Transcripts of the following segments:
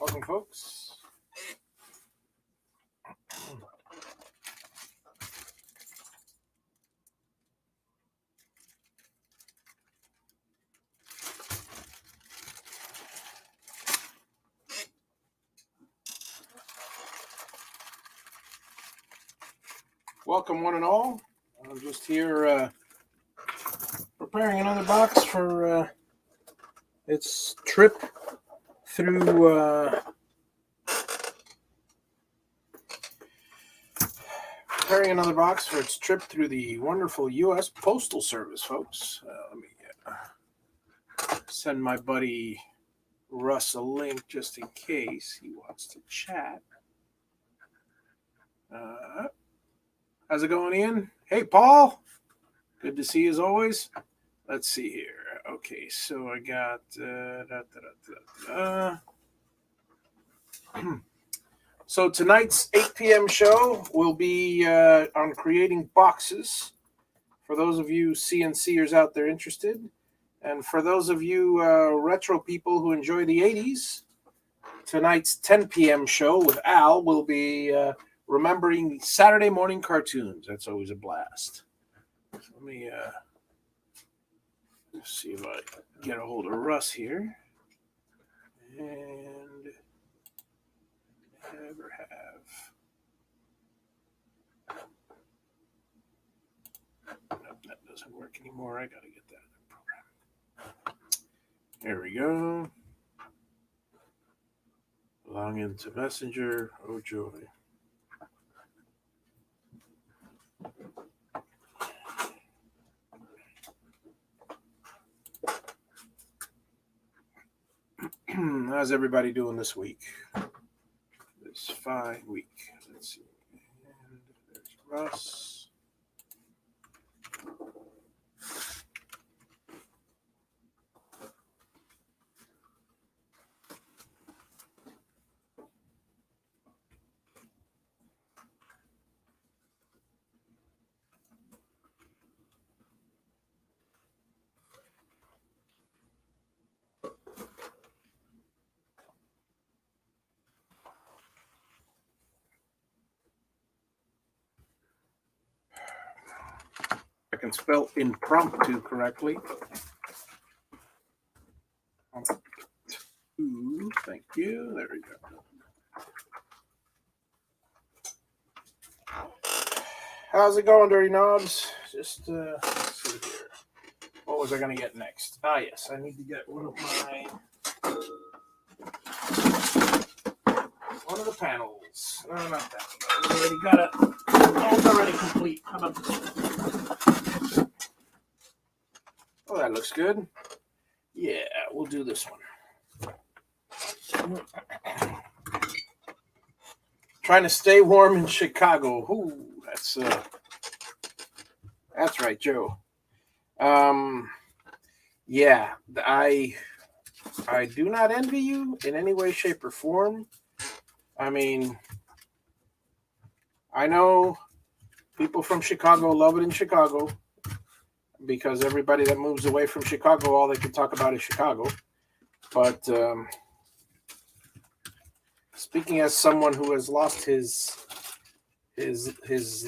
Welcome, folks. Welcome, one and all. I'm just here preparing another box for its trip through the wonderful U.S. Postal Service, folks. Let me send my buddy Russ a link just in case he wants to chat. How's it going, Ian? Hey, Paul. Good to see you as always. Let's see here. Okay, so I got... So tonight's 8 p.m. show will be on creating boxes. For those of you CNCers out there interested, and for those of you retro people who enjoy the 80s, tonight's 10 p.m. show with Al will be remembering Saturday morning cartoons. That's always a blast. So let me see if I get a hold of Russ here. And never have. Nope, that doesn't work anymore. I gotta get that in the program. There we go. Log into Messenger. Oh joy. How's everybody doing this week? This fine week. Let's see. And there's Russ. I can spell impromptu correctly. Thank you. There we go. How's it going, Dirty Knobs? Just let's see here. What was I going to get next? Ah, yes, I need to get one of the panels. No, not that one. I already got it. Oh, it's already complete. How about this one? Oh, that looks good. Yeah, we'll do this one. Trying to stay warm in Chicago. Ooh, that's right, Joe. Yeah, I do not envy you in any way, shape, or form. I mean, I know people from Chicago love it in Chicago because everybody that moves away from Chicago, all they can talk about is Chicago. But speaking as someone who has lost his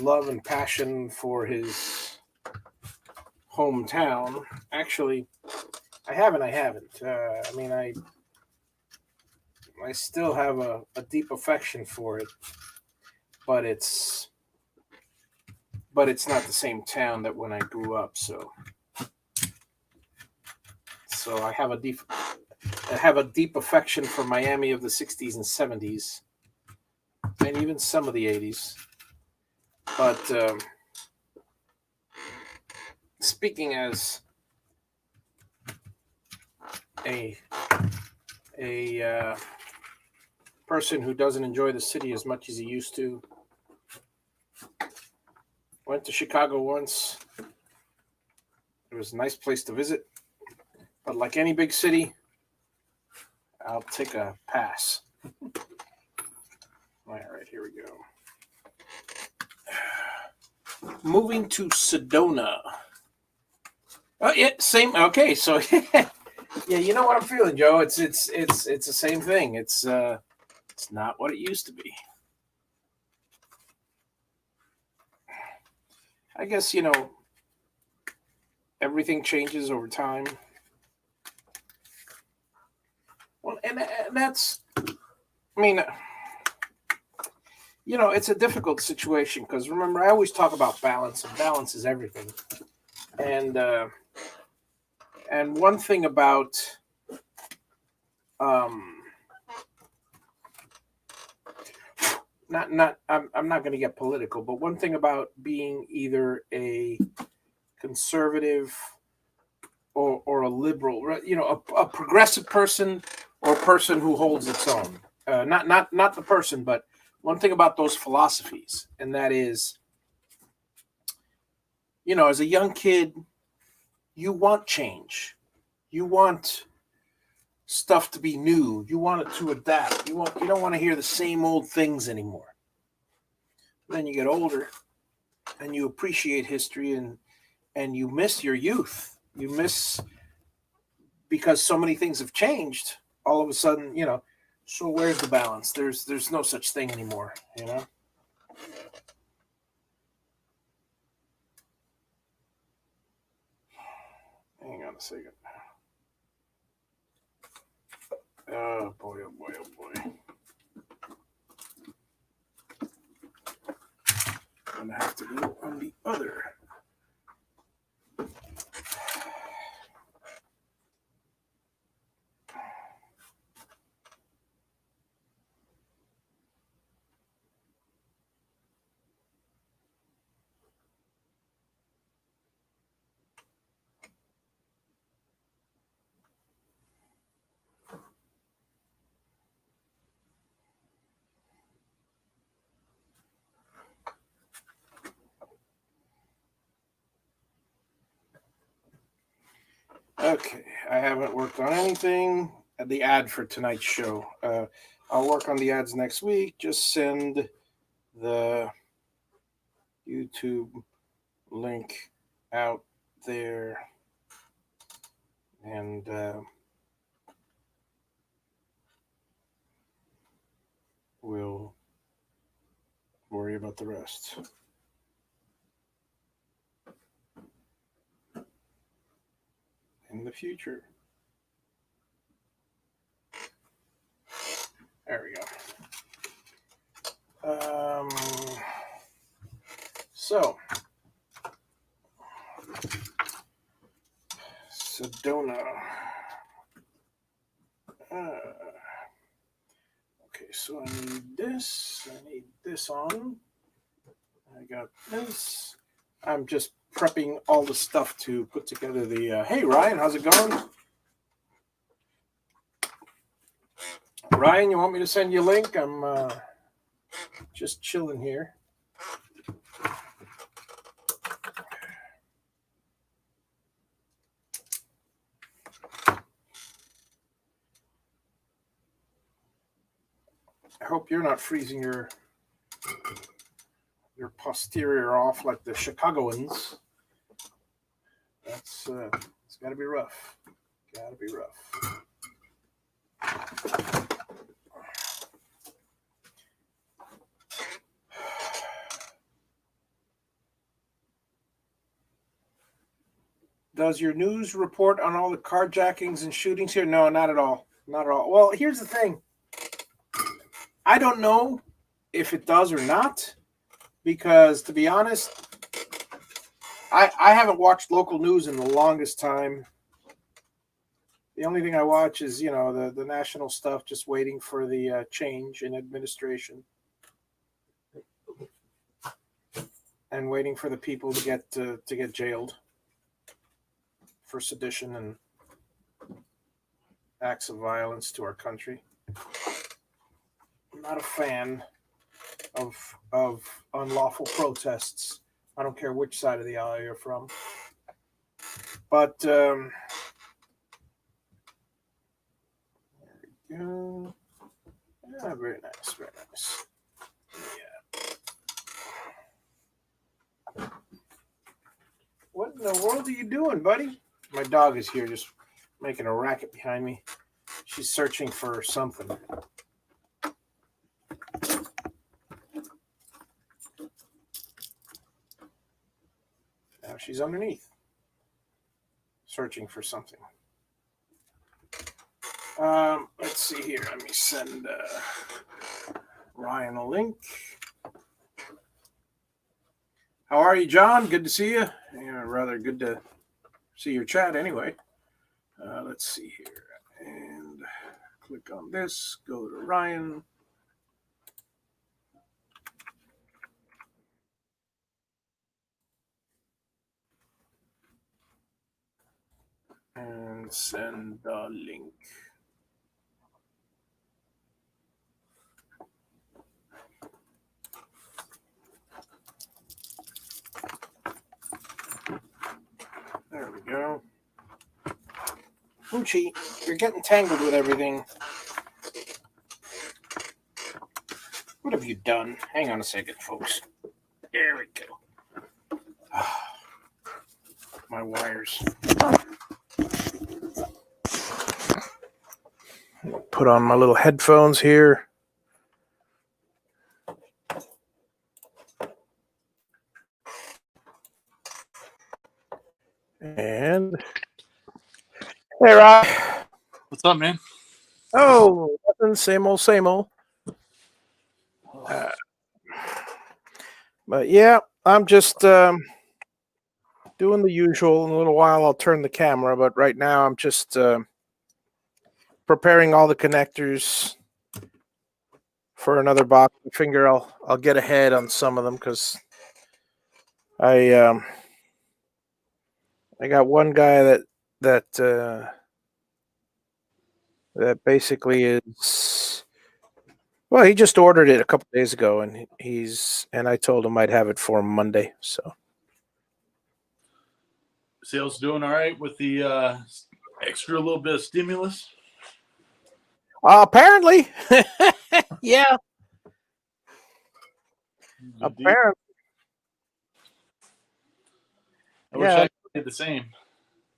love and passion for his hometown, actually, I haven't. I mean, I still have a deep affection for it, but it's not the same town that when I grew up. So I have a deep affection for Miami of the 60s and 70s, and even some of the 80s. But speaking as a person who doesn't enjoy the city as much as he used to, went to Chicago once. It was a nice place to visit, but like any big city, I'll take a pass. All right, here we go. Moving to Sedona. Oh yeah, same. Okay, so yeah, you know what I'm feeling, Joe. It's the same thing. It's It's not what it used to be. I guess, everything changes over time. Well, and that's, I mean, it's a difficult situation because remember, I always talk about balance, and balance is everything. And one thing about I'm not going to get political, but one thing about being either a conservative or a liberal, a progressive person or a person who holds its own. Not the person, but one thing about those philosophies, and that is, as a young kid, you want change. You want stuff to be new. You want it to adapt. You don't want to hear the same old things anymore. Then you get older and you appreciate history and you miss your youth. You miss because so many things have changed. All of a sudden, so where's the balance? There's no such thing anymore, Hang on a second. Oh boy, oh boy, oh boy. I'm gonna have to go on the other. Okay, I haven't worked on anything. The ad for tonight's show. I'll work on the ads next week. Just send the YouTube link out there, and we'll worry about the rest. In the future. There we go. So, Sedona. Okay, so I need this. I need this on. I got this. I'm just prepping all the stuff to put together the. Hey, Ryan, how's it going? Ryan, you want me to send you a link? I'm just chilling here. I hope you're not freezing your posterior off like the Chicagoans. It's got to be rough. Got to be rough. Does your news report on all the carjackings and shootings here? No, not at all. Not at all. Well, here's the thing. I don't know if it does or not, because to be honest, I haven't watched local news in the longest time. The only thing I watch is, the national stuff, just waiting for the change in administration and waiting for the people to get jailed for sedition and acts of violence to our country. I'm not a fan of unlawful protests. I don't care which side of the aisle you're from. But there we go. Yeah, very nice, very nice. Yeah. What in the world are you doing, buddy? My dog is here just making a racket behind me. She's searching for something. she's underneath, searching for something. Let's see here. Let me send Ryan a link. How are you, John? Good to see you. Yeah, rather good to see your chat anyway. Let's see here. And click on this. Go to Ryan. And send the link. There we go. Hoochie, you're getting tangled with everything. What have you done? Hang on a second, folks. There we go. My wires. Put on my little headphones here. And hey, Rob. What's up, man? Oh, nothing. Same old, same old. But yeah, I'm just doing the usual. In a little while, I'll turn the camera. But right now, I'm just preparing all the connectors for another box. I figure I'll get ahead on some of them because I got one guy that basically is. Well, he just ordered it a couple days ago, and I told him I'd have it for him Monday. So Sales doing all right with the extra little bit of stimulus? apparently, yeah. Apparently, I wish I did the same.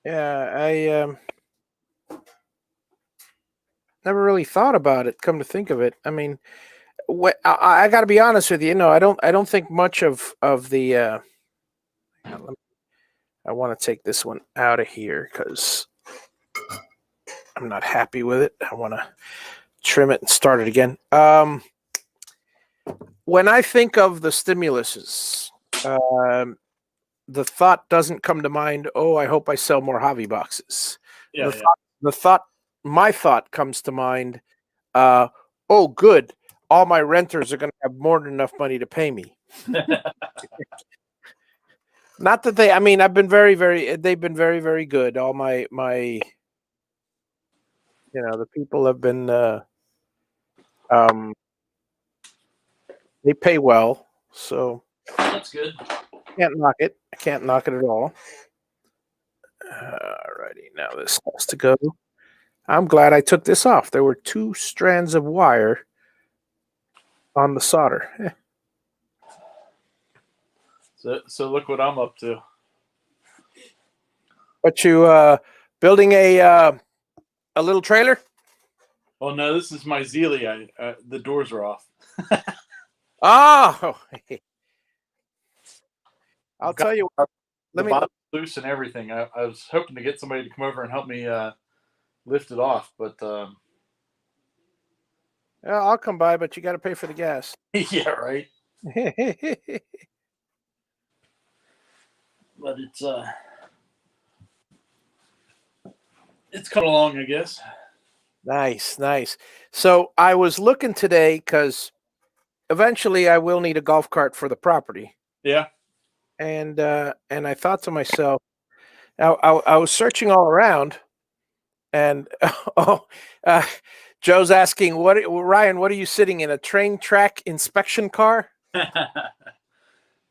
Yeah, I never really thought about it. Come to think of it, I mean, I got to be honest with you. No, I don't think much of the. I want to take this one out of here because I'm not happy with it. I want to trim it and start it again. When I think of the stimuluses, the thought doesn't come to mind. Oh, I hope I sell more Javi boxes. Yeah, My thought comes to mind. Oh, good. All my renters are going to have more than enough money to pay me. Not that they. I mean, I've been they've been very, very good. All my, the people have been. They pay well, so that's good. Can't knock it. I can't knock it at all. Alrighty, now this has to go. I'm glad I took this off. There were 2 strands of wire on the solder. So look what I'm up to. But you building a little trailer? Oh no, this is my Zelia. The doors are off. Oh, I'll tell you. Let me loose and everything. I was hoping to get somebody to come over and help me lift it off, but yeah, I'll come by, but you got to pay for the gas. Yeah, right. But it's coming along, I guess. Nice. So I was looking today because eventually I will need a golf cart for the property. Yeah. And I thought to myself, I was searching all around, and Joe's asking, Ryan, what are you sitting in, a train track inspection car?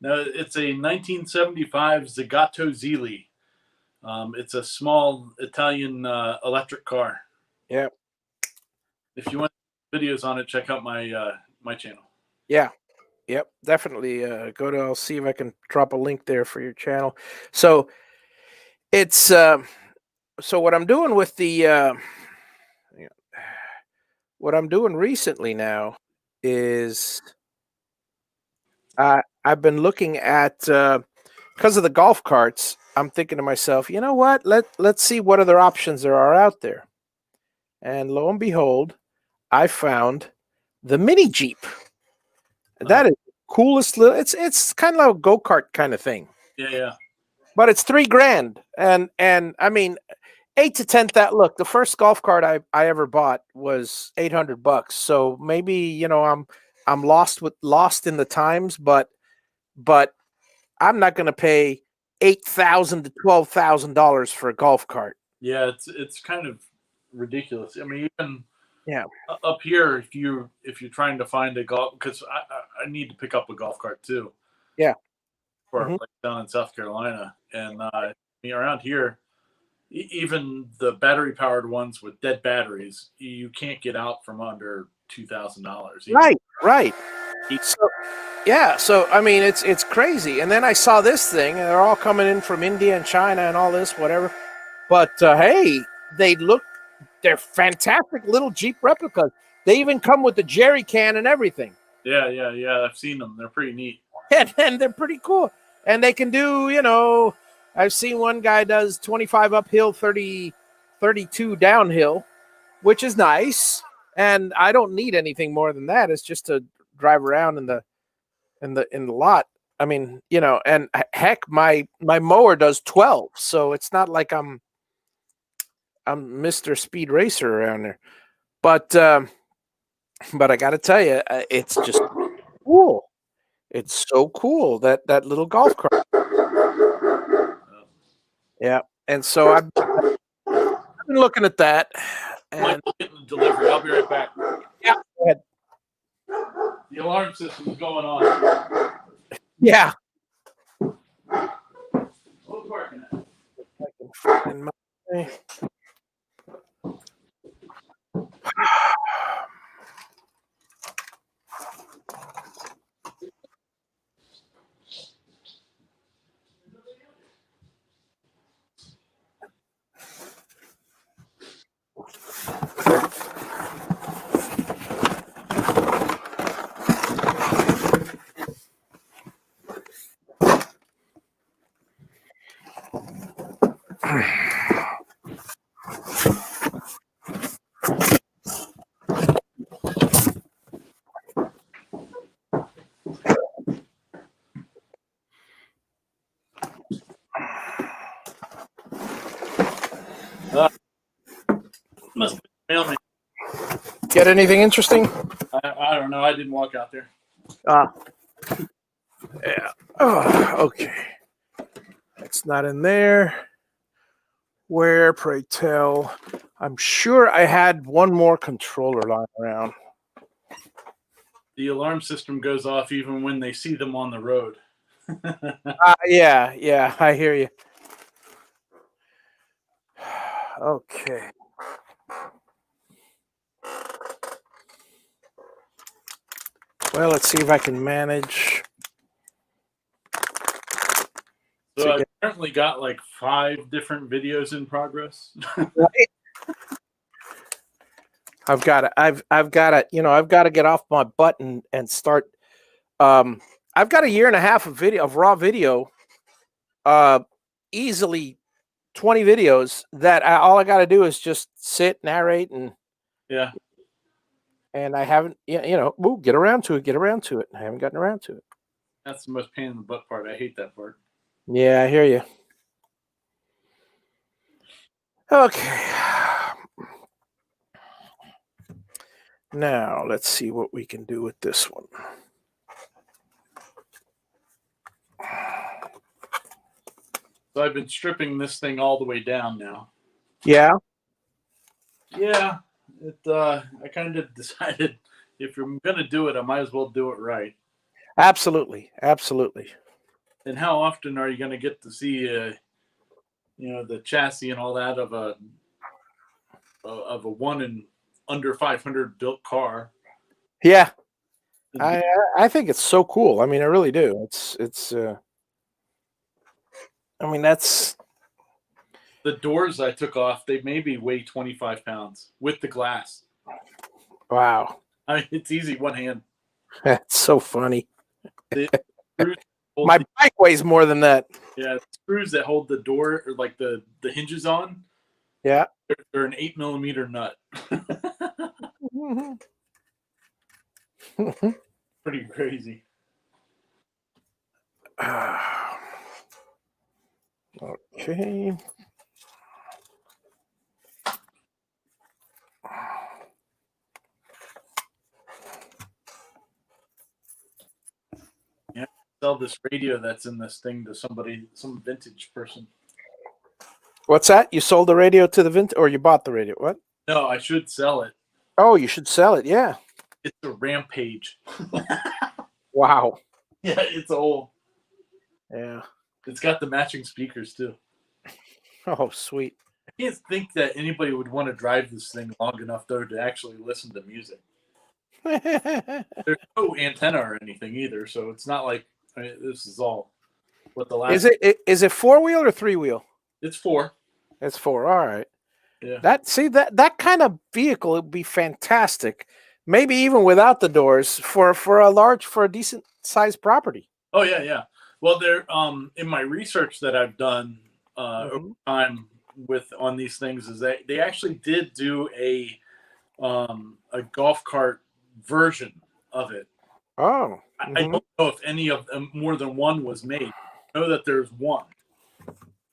No, it's a 1975 Zagato Zili. It's a small Italian electric car. Yeah. If you want videos on it, check out my my channel. Yeah. Yep. Definitely. I'll see if I can drop a link there for your channel. So it's so what I'm doing with the what I'm doing recently now is I've been looking at because of the golf carts, I'm thinking to myself, you know what? Let's see what other options there are out there. And lo and behold, I found the mini Jeep. That is the coolest little. It's kind of like a go-kart kind of thing. Yeah. But it's $3,000, and I mean, 8 to 10. Look, the first golf cart I ever bought was $800. So maybe I'm lost in the times, but I'm not going to pay $8,000 to $12,000 for a golf cart. Yeah, it's kind of ridiculous. I mean, even Yeah. up here, if you're trying to find a golf, because I need to pick up a golf cart too. Yeah. For a place down in South Carolina, and around here, even the battery powered ones with dead batteries, you can't get out from under $2,000. Right. So I mean, it's crazy. And then I saw this thing, and they're all coming in from India and China and all this, whatever. But hey, they're fantastic little Jeep replicas. They even come with the jerry can and everything. Yeah. I've seen them. They're pretty neat. And they're pretty cool. And they can do, I've seen one guy does 25 uphill, 32 downhill, which is nice. And I don't need anything more than that. It's just to drive around in the lot. I mean, and heck, my mower does 12, so it's not like I'm Mr. Speed Racer around there. But I got to tell you, it's just cool. It's so cool that little golf cart. Yeah, and so I've been looking at that. And getting the delivery. I'll be right back. Yeah, go ahead. The alarm system's going on. Yeah. What's working? I can find my... Must be mailman. Get anything interesting? I don't know. I didn't walk out there. Yeah. Oh, okay. It's not in there. Where, pray tell? I'm sure I had one more controller lying around. The alarm system goes off even when they see them on the road. Yeah, I hear you. Okay. Well, let's see if I can manage. So I've currently got like 5 different videos in progress. Right. I've got to get off my butt and start. I've got a year and a half of raw video, easily 20 videos that all I got to do is just sit, narrate, and yeah. And I haven't, get around to it. I haven't gotten around to it. That's the most pain in the butt part. I hate that part. Yeah, I hear you. Okay. Now, let's see what we can do with this one. So I've been stripping this thing all the way down now. Yeah? Yeah. I kind of decided if I'm going to do it, I might as well do it right. Absolutely. And how often are you going to get to see, the chassis and all that of a one and under 500 built car? Yeah. I think it's so cool. I mean, I really do. It's that's the doors I took off. They maybe weigh 25 pounds with the glass. Wow. I mean, it's easy one hand. That's so funny. The screws hold My bike weighs more than that. the screws that hold the door or like the hinges on. Yeah. They're an 8mm nut. Pretty crazy. Okay. Yeah, sell this radio that's in this thing to some vintage person. What's that? You sold the radio to the or you bought the radio? What? No, I should sell it. Oh, you should sell it. Yeah. It's a Rampage. Wow. Yeah, it's old. Yeah. It's got the matching speakers too. Oh, sweet. I can't think that anybody would want to drive this thing long enough though to actually listen to music. There's no antenna or anything either, so it's not like this is all what the last. Is it 4-wheel or 3-wheel? It's 4. It's 4. All right. Yeah. That kind of vehicle would be fantastic. Maybe even without the doors for a decent sized property. Oh yeah. Well, there in my research that I've done over time on these things is that they actually did do a golf cart version of it. Oh. I don't know if any of them, more than one, was made. I know that there's one.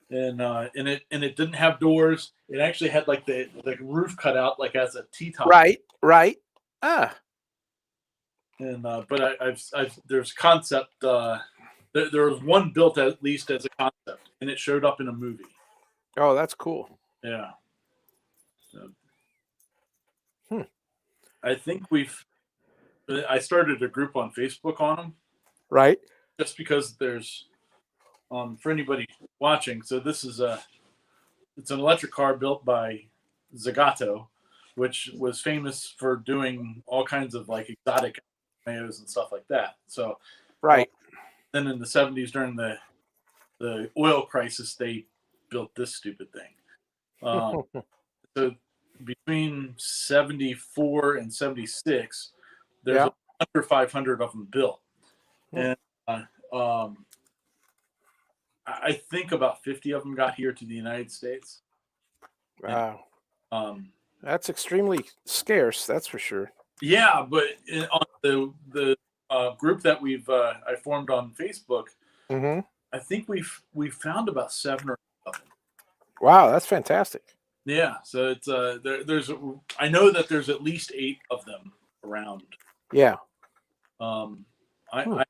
And it didn't have doors. It actually had like the roof cut out like as a T-top. Right. Ah. And but I've there's concept. There was one built at least as a concept, and it showed up in a movie. Oh, that's cool. Yeah. So, I think I started a group on Facebook on them. Right. Just because there's for anybody watching, so this is it's an electric car built by Zagato, which was famous for doing all kinds of like exotic mayos and stuff like that. So right. Then in the 70s during the oil crisis, they built this stupid thing. So between 74 and 76, there's under 500 of them built. And I think about 50 of them got here to the United States. Wow. That's extremely scarce, that's for sure. Yeah, but on the group that I formed on Facebook, I think we've found about 7 or 8 of them. Wow, that's fantastic. Yeah, so it's I know that there's at least 8 of them around. Yeah. I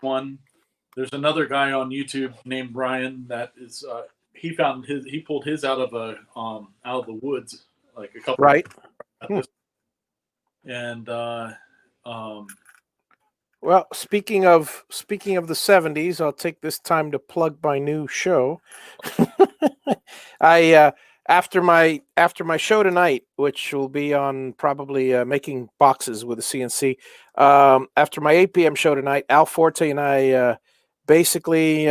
one. There's another guy on YouTube named Brian that is he pulled his out of out of the woods like a couple and well, speaking of the 70s, I'll take this time to plug my new show. I after my show tonight, which will be on probably making boxes with a CNC. After my 8 p.m. show tonight, Al Forte and I basically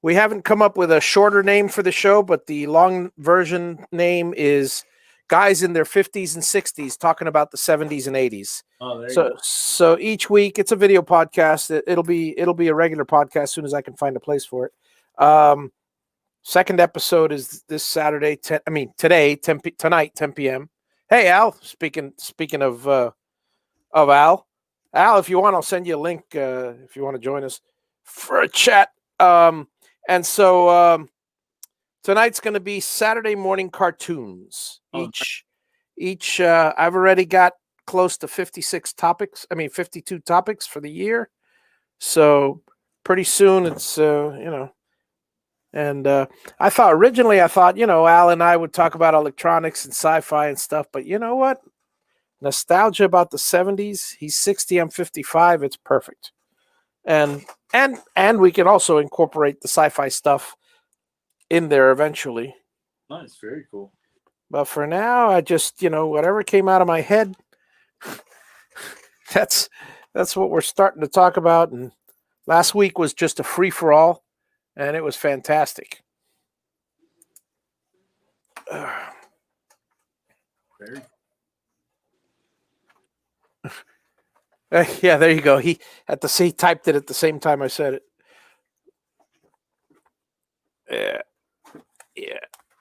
we haven't come up with a shorter name for the show, but the long version name is Guys in Their 50s and 60s Talking About the 70s and 80s. Oh, there you go. So each week it's a video podcast. It'll be a regular podcast as soon as I can find a place for it. Second episode is this Saturday. Tonight, 10 p.m. Hey, Al. Speaking of Al, if you want, I'll send you a link if you want to join us for a chat. And so tonight's going to be Saturday morning cartoons. Each I've already got close to 52 topics for the year. So pretty soon it's and I thought originally Al and I would talk about electronics and sci-fi and stuff, but you know what? Nostalgia about the 70s. He's 60, I'm 55. It's perfect. And we can also incorporate the sci-fi stuff in there eventually. Nice, very cool. But for now, I just, whatever came out of my head, that's what we're starting to talk about. And last week was just a free-for-all, and it was fantastic. Very. Yeah, there you go. He typed it at the same time I said it.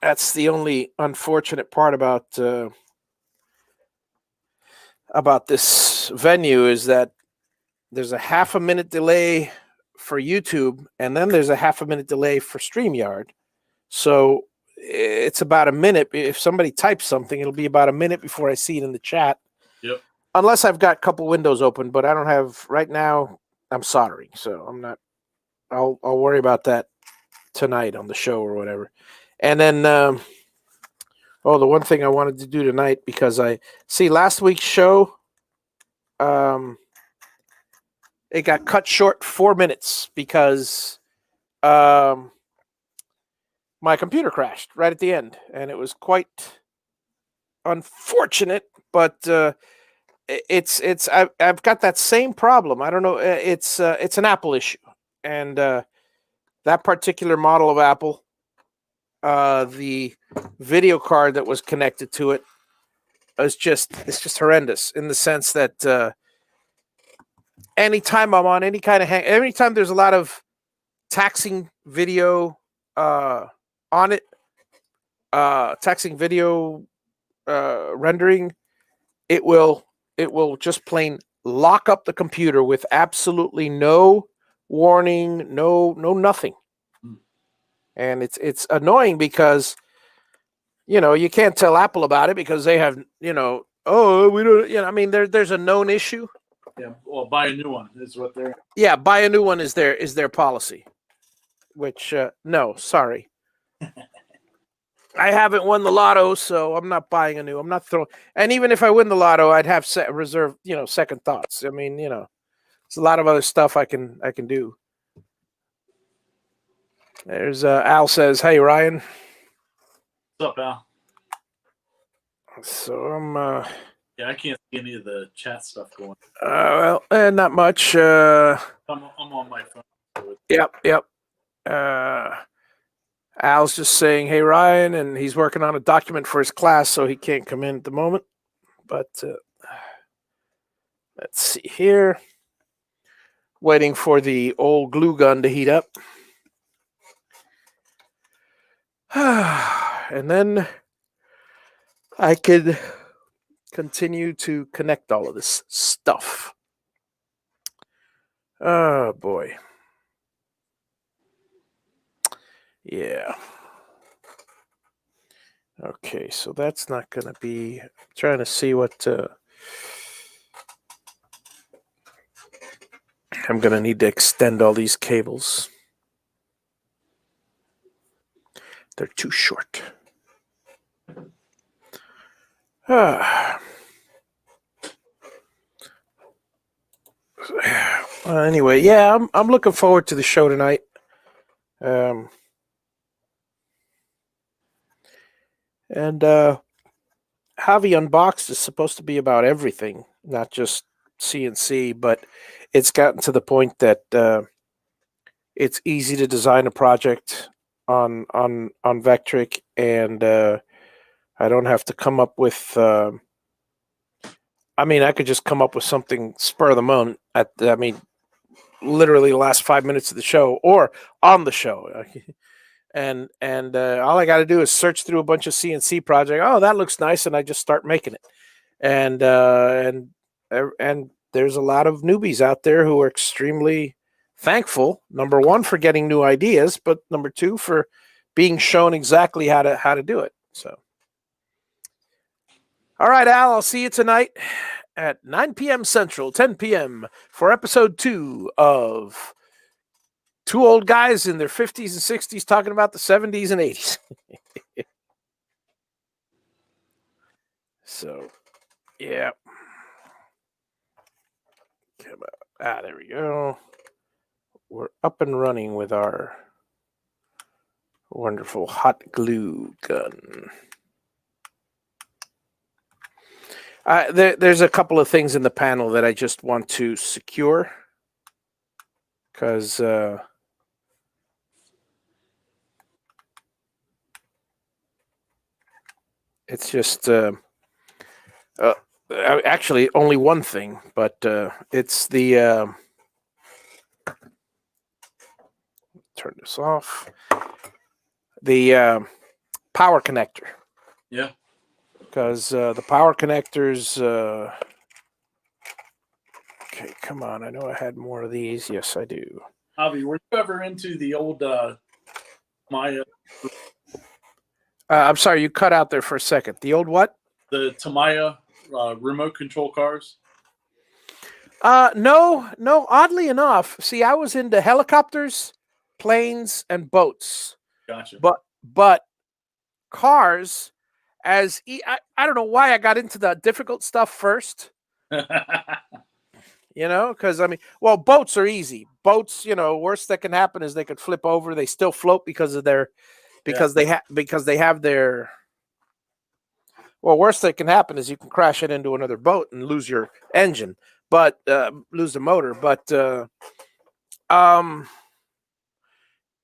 That's the only unfortunate part about this venue is that there's a half a minute delay for YouTube, and then there's a half a minute delay for StreamYard. So it's about a minute. If somebody types something, it'll be about a minute before I see it in the chat. Yep. Unless I've got a couple windows open, but I don't have right now. I'm soldering, so I'm not. I'll worry about that tonight on the show or whatever. And then, the one thing I wanted to do tonight, because I see last week's show, it got cut short 4 minutes because my computer crashed right at the end, and it was quite unfortunate. But I've got that same problem. I don't know. It's an Apple issue, and that particular model of Apple, the video card that was connected to it is just horrendous in the sense that anytime I'm on any kind of anytime there's a lot of taxing video on it, taxing video rendering, it will just plain lock up the computer with absolutely no warning, no nothing. And it's annoying because you can't tell Apple about it because they have we don't I mean there's a known issue. Yeah, well, buy a new one is what they're. Yeah, buy a new one is their policy. Which no, sorry. I haven't won the lotto, so I'm not buying a new. I'm not throwing. And even if I win the lotto, I'd have reserve, second thoughts. I mean, there's a lot of other stuff I can do. There's Al says, "Hey Ryan." What's up, Al? So I'm. Yeah, I can't see any of the chat stuff going. Not much. I'm on my phone. Yep. Al's just saying, "Hey Ryan," and he's working on a document for his class, so he can't come in at the moment. But let's see here. Waiting for the old glue gun to heat up. And then I could continue to connect all of this stuff. Oh, boy. Yeah. Okay, so that's not going to be... I'm trying to see what... I'm going to need to extend all these cables. They're too short. Anyway, yeah, I'm looking forward to the show tonight. And Javi Unboxed is supposed to be about everything, not just CNC, but it's gotten to the point that it's easy to design a project on Vectric, and I don't have to come up with. I mean, I could just come up with something spur of the moment literally the last 5 minutes of the show or on the show. And all I got to do is search through a bunch of CNC projects. Oh, that looks nice, and I just start making it. And there's a lot of newbies out there who are extremely thankful. Number one, for getting new ideas, but number two, for being shown exactly how to do it. So, all right, Al, I'll see you tonight at 9 p.m. Central, 10 p.m. for episode 2 of Two Old Guys in their 50s and 60s talking about the 70s and 80s. So, yeah. Come on. There we go. We're up and running with our wonderful hot glue gun. There's a couple of things in the panel that I just want to secure because it's just actually only one thing, but it's the turn this off. The power connector. Yeah. Because the power connectors. Okay, come on. I know I had more of these. Yes, I do. Javi, were you ever into the old Maya, I'm sorry, you cut out there for a second. The old what? the Tamaya remote control cars? No. Oddly enough, see, I was into helicopters, planes, and boats, Gotcha. but cars. I don't know why I got into the difficult stuff first. Because well, boats are easy. Boats, worst that can happen is they could flip over. They still float because they have their. Well, worst that can happen is you can crash it into another boat and lose your engine, but lose the motor. But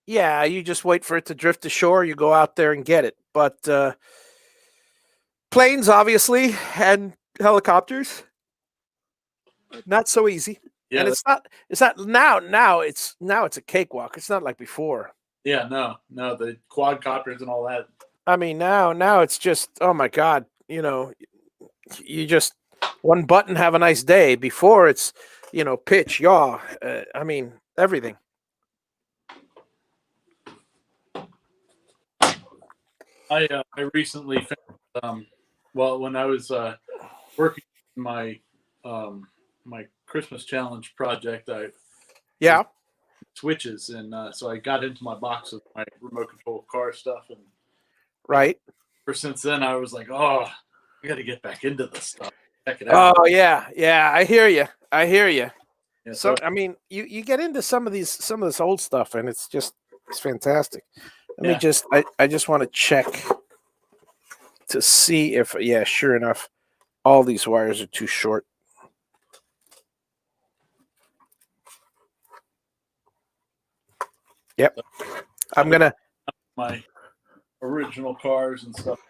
yeah, you just wait for it to drift ashore. You go out there and get it. But planes, obviously, and helicopters, not so easy. Yeah, and it's not now it's a cakewalk. It's not like before. yeah, no, the quadcopters and all that. I mean, now it's just, oh my God, you just one button, have a nice day. Before it's, pitch, yaw. Everything. I recently found, when I was working on my Christmas challenge project, I Yeah. switches, and so I got into my box with my remote control car stuff, and Right. ever since then I was like, oh, I got to get back into this stuff. Check it out. Oh yeah. I hear you. Yeah, So you get into some of this old stuff, and it's fantastic. I just want to check to see if, yeah, sure enough, all these wires are too short. Yep. I'm gonna my original cars and stuff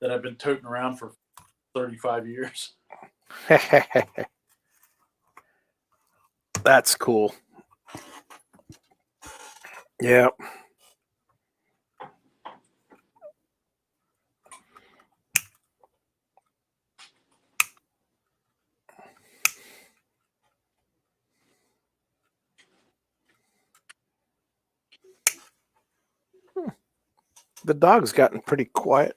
that I've been toting around for 35 years. That's cool. Yeah. The dog's gotten pretty quiet.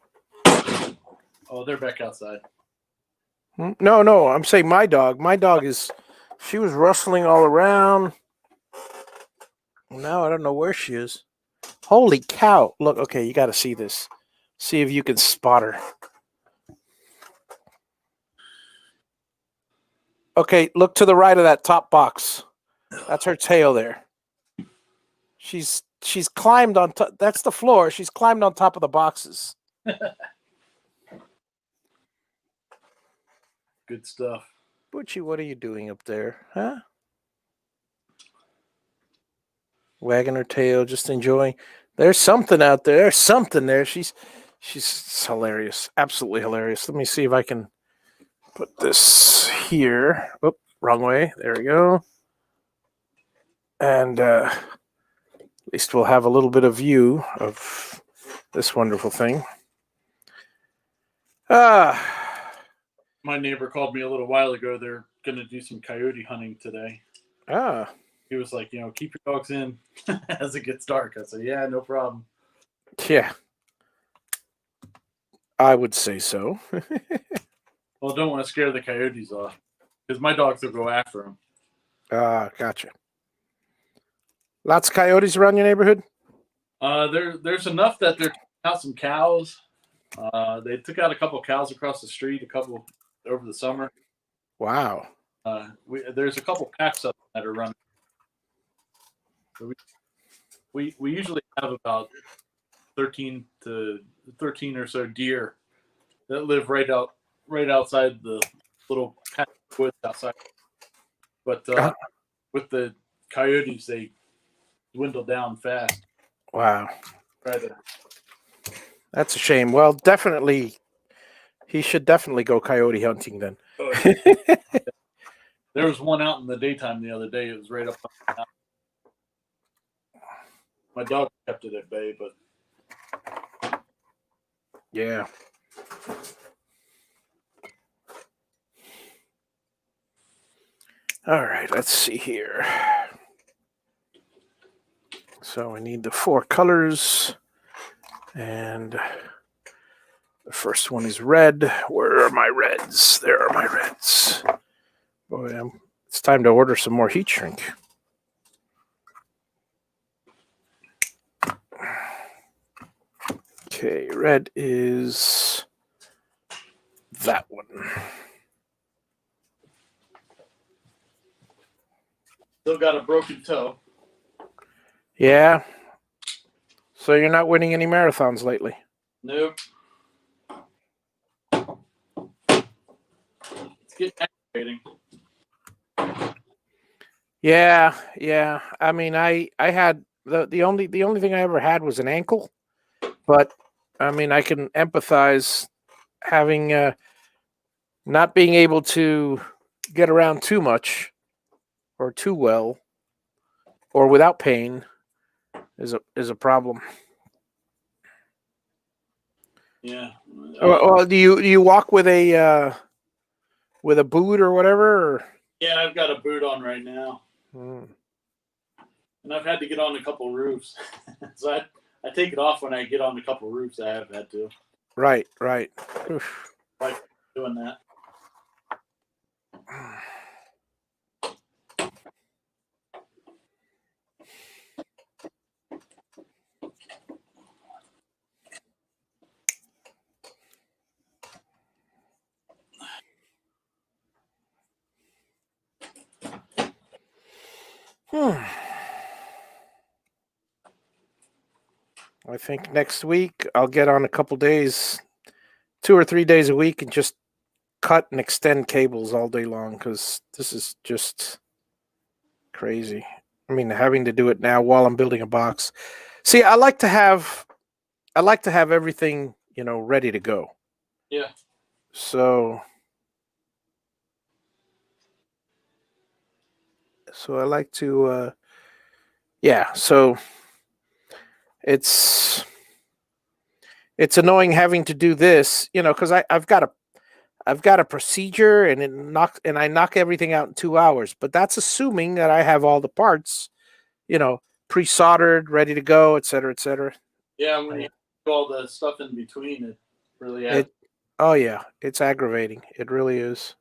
Oh, they're back outside. No, I'm saying my dog. My dog she was rustling all around. Now I don't know where she is. Holy cow. Look, okay, you got to see this. See if you can spot her. Okay, look to the right of that top box. That's her tail there. She's climbed on top. That's the floor. She's climbed on top of the boxes. Good stuff. Butchie, what are you doing up there? Huh? Wagging her tail, just enjoying. There's something out there. There's something there. She's hilarious. Absolutely hilarious. Let me see if I can put this here. Oop, wrong way. There we go. And at least we'll have a little bit of view of this wonderful thing. My neighbor called me a little while ago. They're going to do some coyote hunting today. He was like, keep your dogs in as it gets dark. I said, yeah, no problem. Yeah. I would say so. Well, don't want to scare the coyotes off because my dogs will go after them. Gotcha. Lots of coyotes around your neighborhood? There's enough that they're taking out some cows. They took out a couple of cows across the street, a couple over the summer. Wow. There's a couple packs up that are running. So we usually have about 13 or so deer that live right outside the little patch of woods outside. But with the coyotes, they dwindle down fast. Wow. That's a shame. Well, definitely, he should definitely go coyote hunting then. Oh, yeah. There was one out in the daytime the other day. It was right up. My dog kept it at bay, but Yeah. All right, let's see here. So we need the 4 colors, and the first one is red. Where are my reds? There are my reds. Boy, it's time to order some more heat shrink. Okay, red is that one. Still got a broken toe. Yeah. So you're not winning any marathons lately? Nope. It's getting aggravating. Yeah. I mean, I had the only thing I ever had was an ankle, but I mean, I can empathize having not being able to get around too much or too well or without pain is a problem. Yeah. Well, do you walk with a boot or whatever? Or? Yeah, I've got a boot on right now. Hmm. And I've had to get on a couple roofs. So I take it off when I get on a couple roofs. I have had to. Right. Oof. Like doing that. I think next week I'll get on a couple days, 2 or 3 days a week, and just cut and extend cables all day long because this is just crazy. I mean, having to do it now while I'm building a box. See, I like to have everything, ready to go. Yeah. So I like to so it's annoying having to do this, because I've got a procedure and I knock everything out in 2 hours, but that's assuming that I have all the parts, pre-soldered, ready to go, et cetera, et cetera. Yeah, when you do all the stuff in between, it really adds. Oh yeah, it's aggravating. It really is.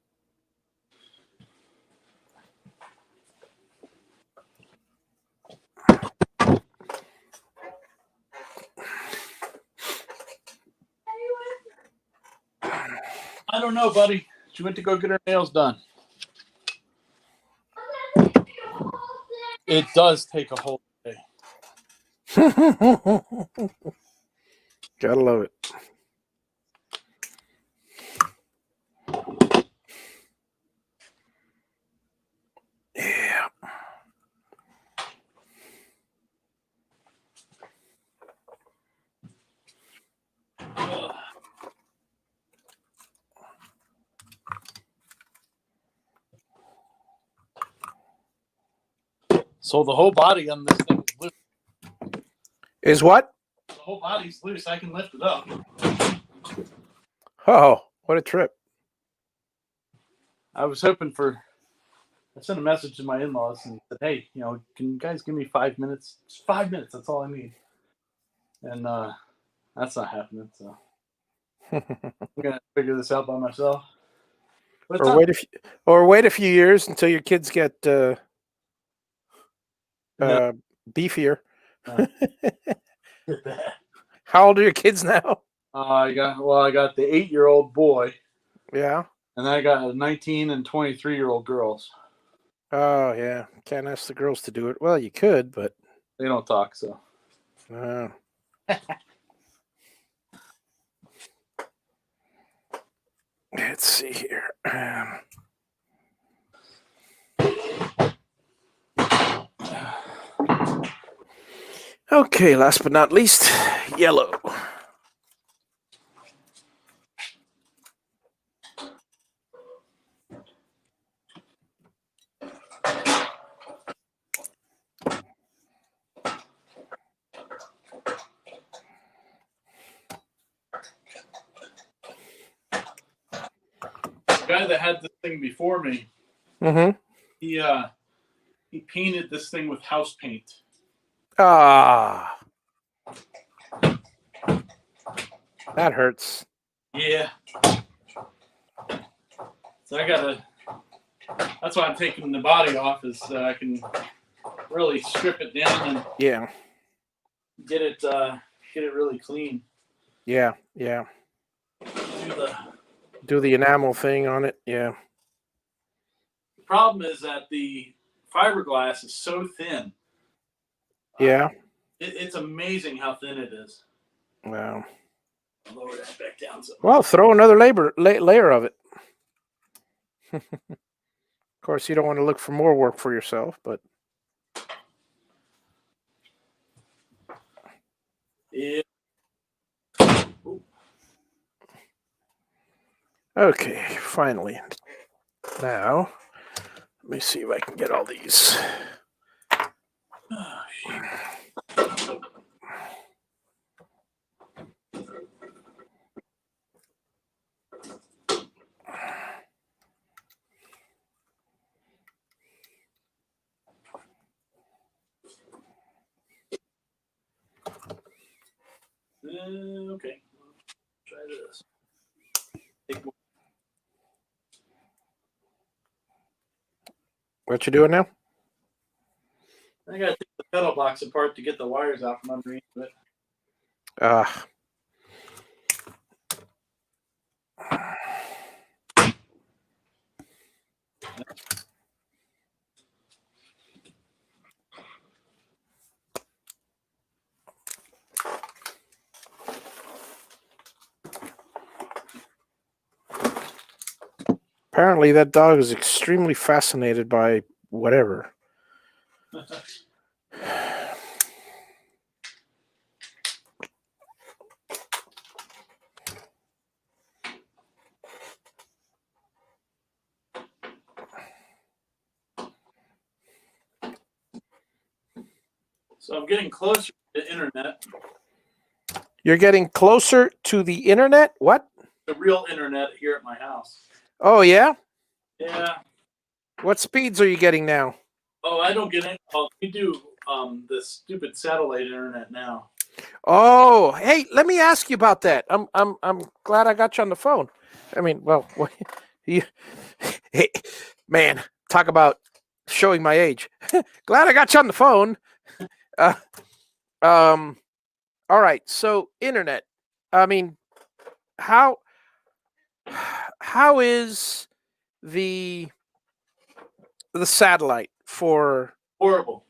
I don't know, buddy. She went to go get her nails done. It does take a whole day. Gotta love it. Yeah. So the whole body on this thing is loose. Is what? The whole body's loose. I can lift it up. Oh, what a trip. I was hoping for. I sent a message to my in-laws and said, "Hey, can you guys give me 5 minutes? Just 5 minutes. That's all I need." And that's not happening. So I'm gonna figure this out by myself. But or wait a few years until your kids get beefier. How old are your kids now? I got the 8-year-old boy. Yeah. And I got a 19 and 23-year-old girls. Oh yeah, can't ask the girls to do it. Well, you could, but they don't talk. So. Let's see here. Okay, last but not least, yellow. guy that had this thing before me, Mm-hmm. he painted this thing with house paint. Ah, that hurts. Yeah. So that's why I'm taking the body off, is so I can really strip it down and Yeah. get it really clean. Yeah. Do the enamel thing on it. Yeah. The problem is that the fiberglass is so thin. Yeah. It's amazing how thin it is. Wow. I'll lower that back down some. Well, throw another layer of it. Of course, you don't want to look for more work for yourself, but Yeah. okay. Finally, now let me see if I can get all these. Oh, shit. Okay. Try this. Take more. What you doing now? I gotta take the pedal box apart to get the wires out from underneath it. Apparently, that dog is extremely fascinated by whatever. So I'm getting closer to the internet. You're getting closer to the internet? What? The real internet here at my house. Oh, yeah? Yeah. What speeds are you getting now? Oh, I don't get any. Well, we do this stupid satellite internet now. Oh, hey, let me ask you about that. I'm glad I got you on the phone. I mean, well, you, hey, man, talk about showing my age. Glad I got you on the phone. Uh, all right, so internet. I mean, how is the satellite for? Horrible.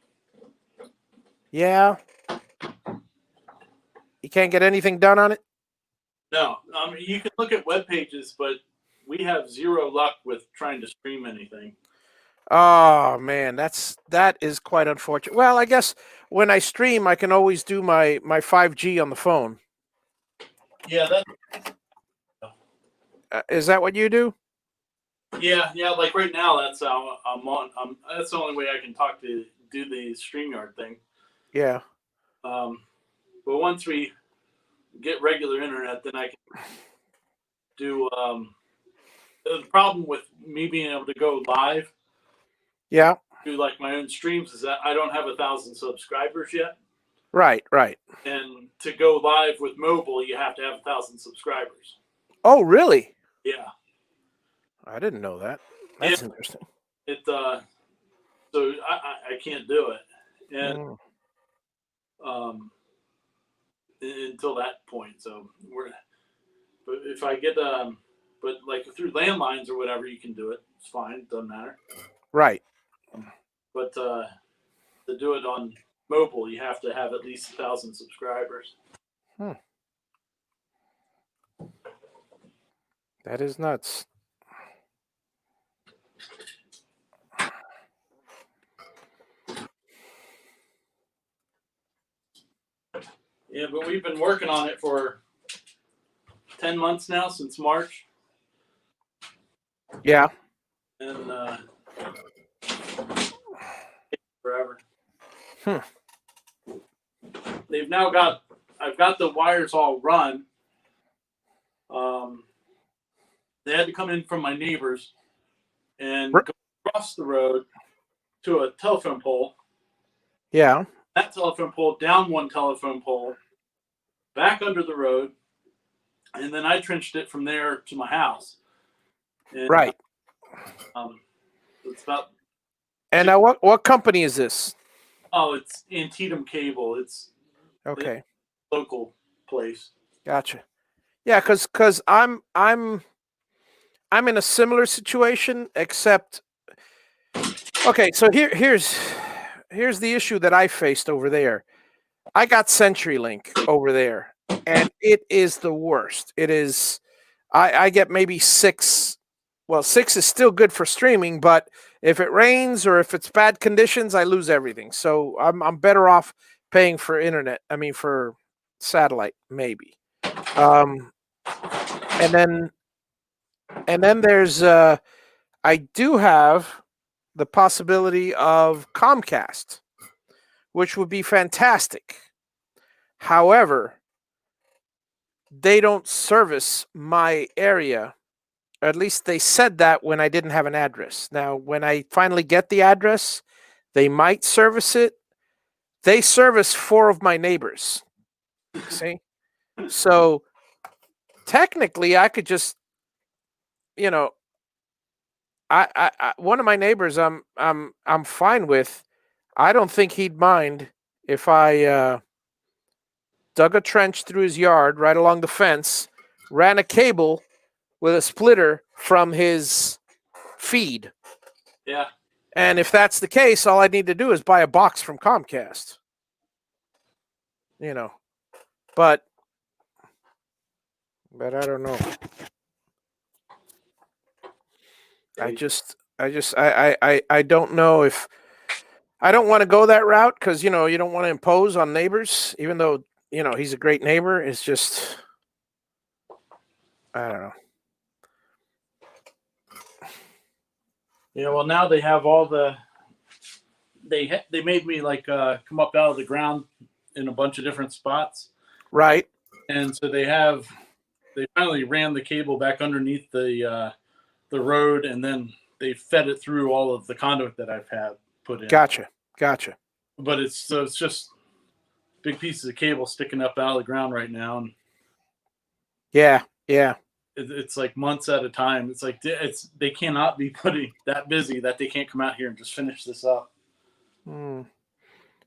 Yeah, you can't get anything done on it. No, you can look at web pages, but we have zero luck with trying to stream anything. Oh man, that is quite unfortunate. Well, I guess when I stream, I can always do my 5G on the phone. Yeah, that. Is that what you do? Yeah. Like right now, that's how I'm on. That's the only way I can do the StreamYard thing. Yeah. But once we get regular internet, then I can do. The problem with me being able to go live, Yeah. do like my own streams, is that I don't have 1,000 subscribers yet. Right. And to go live with mobile, you have to have 1,000 subscribers. Oh, really? Yeah. I didn't know that. That's interesting. So I can't do it, and until that point. So but if I get but like through landlines or whatever, you can do it. It's fine. It doesn't matter. Right. But to do it on mobile, you have to have at least 1,000 subscribers. That is nuts. Yeah, but we've been working on it for 10 months now, since March. Yeah. And forever. I've got the wires all run. They had to come in from my neighbors and go across the road to a telephone pole. Yeah. That telephone pole, down one telephone pole, back under the road, and then I trenched it from there to my house. And, Right. It's about. And now, what company is this? Oh, it's Antietam Cable. It's Okay. a local place. Gotcha. Yeah, because I'm in a similar situation, except okay. So here's the issue that I faced over there. I got CenturyLink over there, and it is the worst. It is. I get maybe 6. Well, 6 is still good for streaming, but if it rains or if it's bad conditions, I lose everything. So I'm better off paying for internet. I mean, for satellite, maybe. Um, and then there's I do have the possibility of Comcast, which would be fantastic. However, they don't service my area. At least they said that when I didn't have an address. Now, when I finally get the address, they might service it. They service 4 of my neighbors. See? So technically I could just, you know, I one of my neighbors I'm fine with. I don't think he'd mind if I dug a trench through his yard right along the fence, ran a cable with a splitter from his feed. Yeah. And if that's the case, all I need to do is buy a box from Comcast. You know. But I don't know. I don't know if I don't want to go that route because you don't want to impose on neighbors, even though he's a great neighbor. It's just I don't know. Yeah, well, now they have all the. They made me like come up out of the ground in a bunch of different spots. Right. And so they finally ran the cable back underneath the road, and then they fed it through all of the conduit that I've had put in. Gotcha. But it's just big pieces of cable sticking up out of the ground right now, and yeah. It's like months at a time. It's like they cannot be putting that busy that they can't come out here and just finish this up.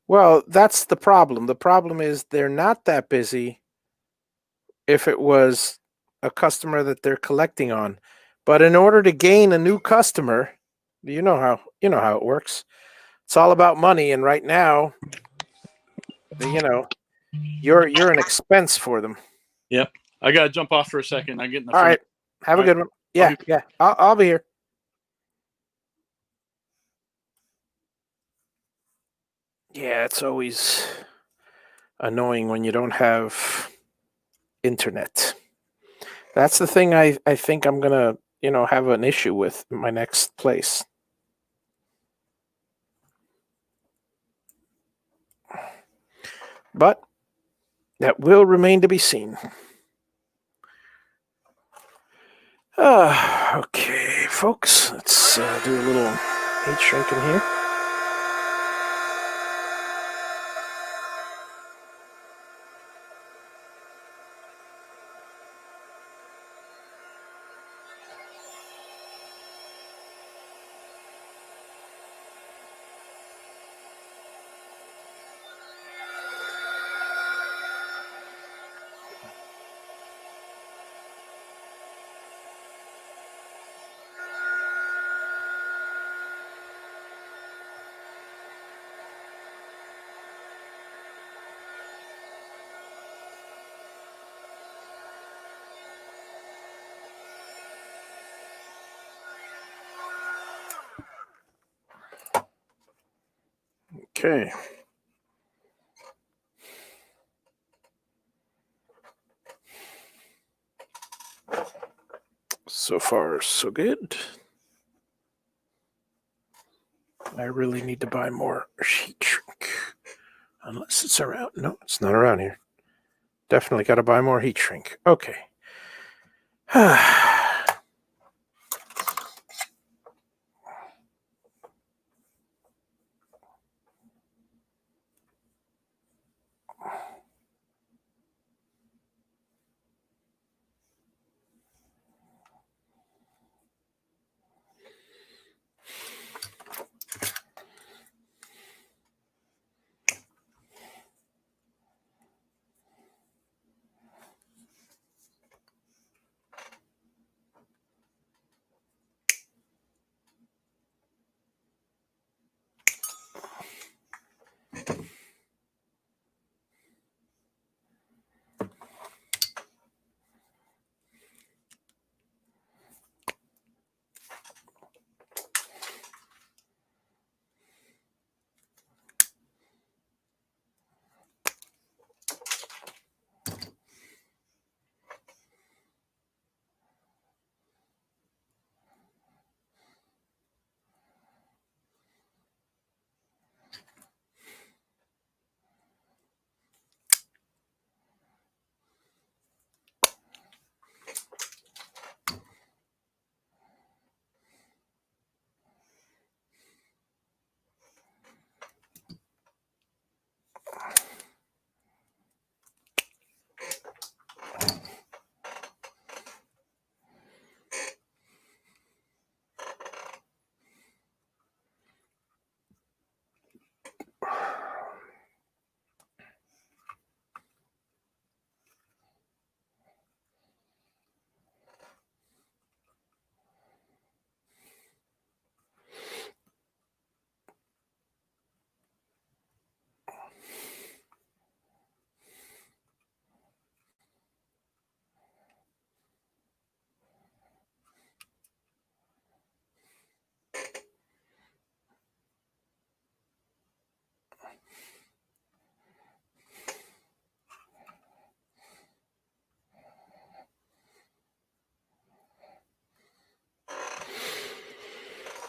Well, that's the problem. The problem is they're not that busy if it was a customer that they're collecting on. But in order to gain a new customer, you know how it works. It's all about money, and right now, you're an expense for them. Yep. I gotta jump off for a second. I'm getting the All right. Have a good one. Yeah. I'll be here. Yeah, it's always annoying when you don't have internet. That's the thing I think I'm gonna, have an issue with in my next place. But that will remain to be seen. Okay, folks, let's do a little heat shrinking here. Okay. So far, so good. I really need to buy more heat shrink. Unless it's around. No, it's not around here. Definitely got to buy more heat shrink. Okay.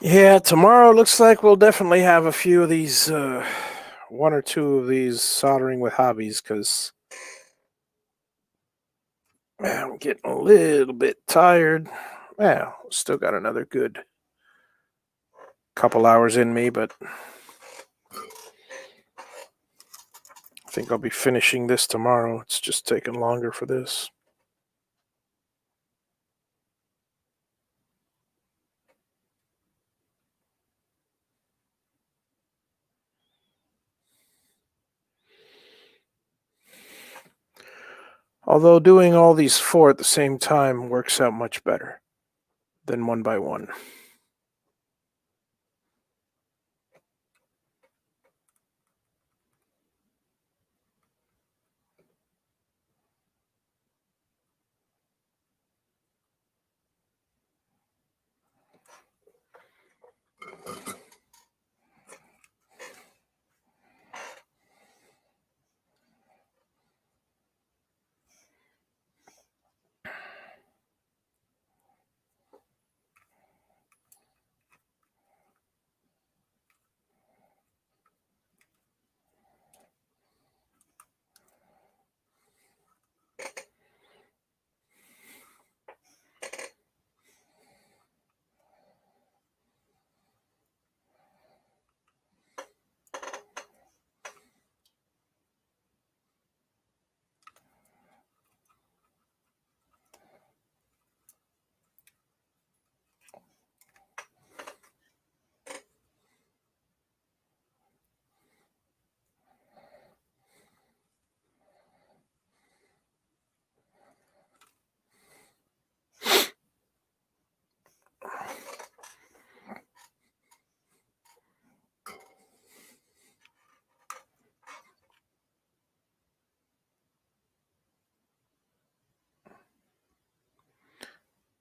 Yeah, tomorrow looks like we'll definitely have a few of these, one or two of these soldering with hobbies, because I'm getting a little bit tired. Well, still got another good couple hours in me, but I think I'll be finishing this tomorrow. It's just taking longer for this. Although doing all these four at the same time works out much better than one by one.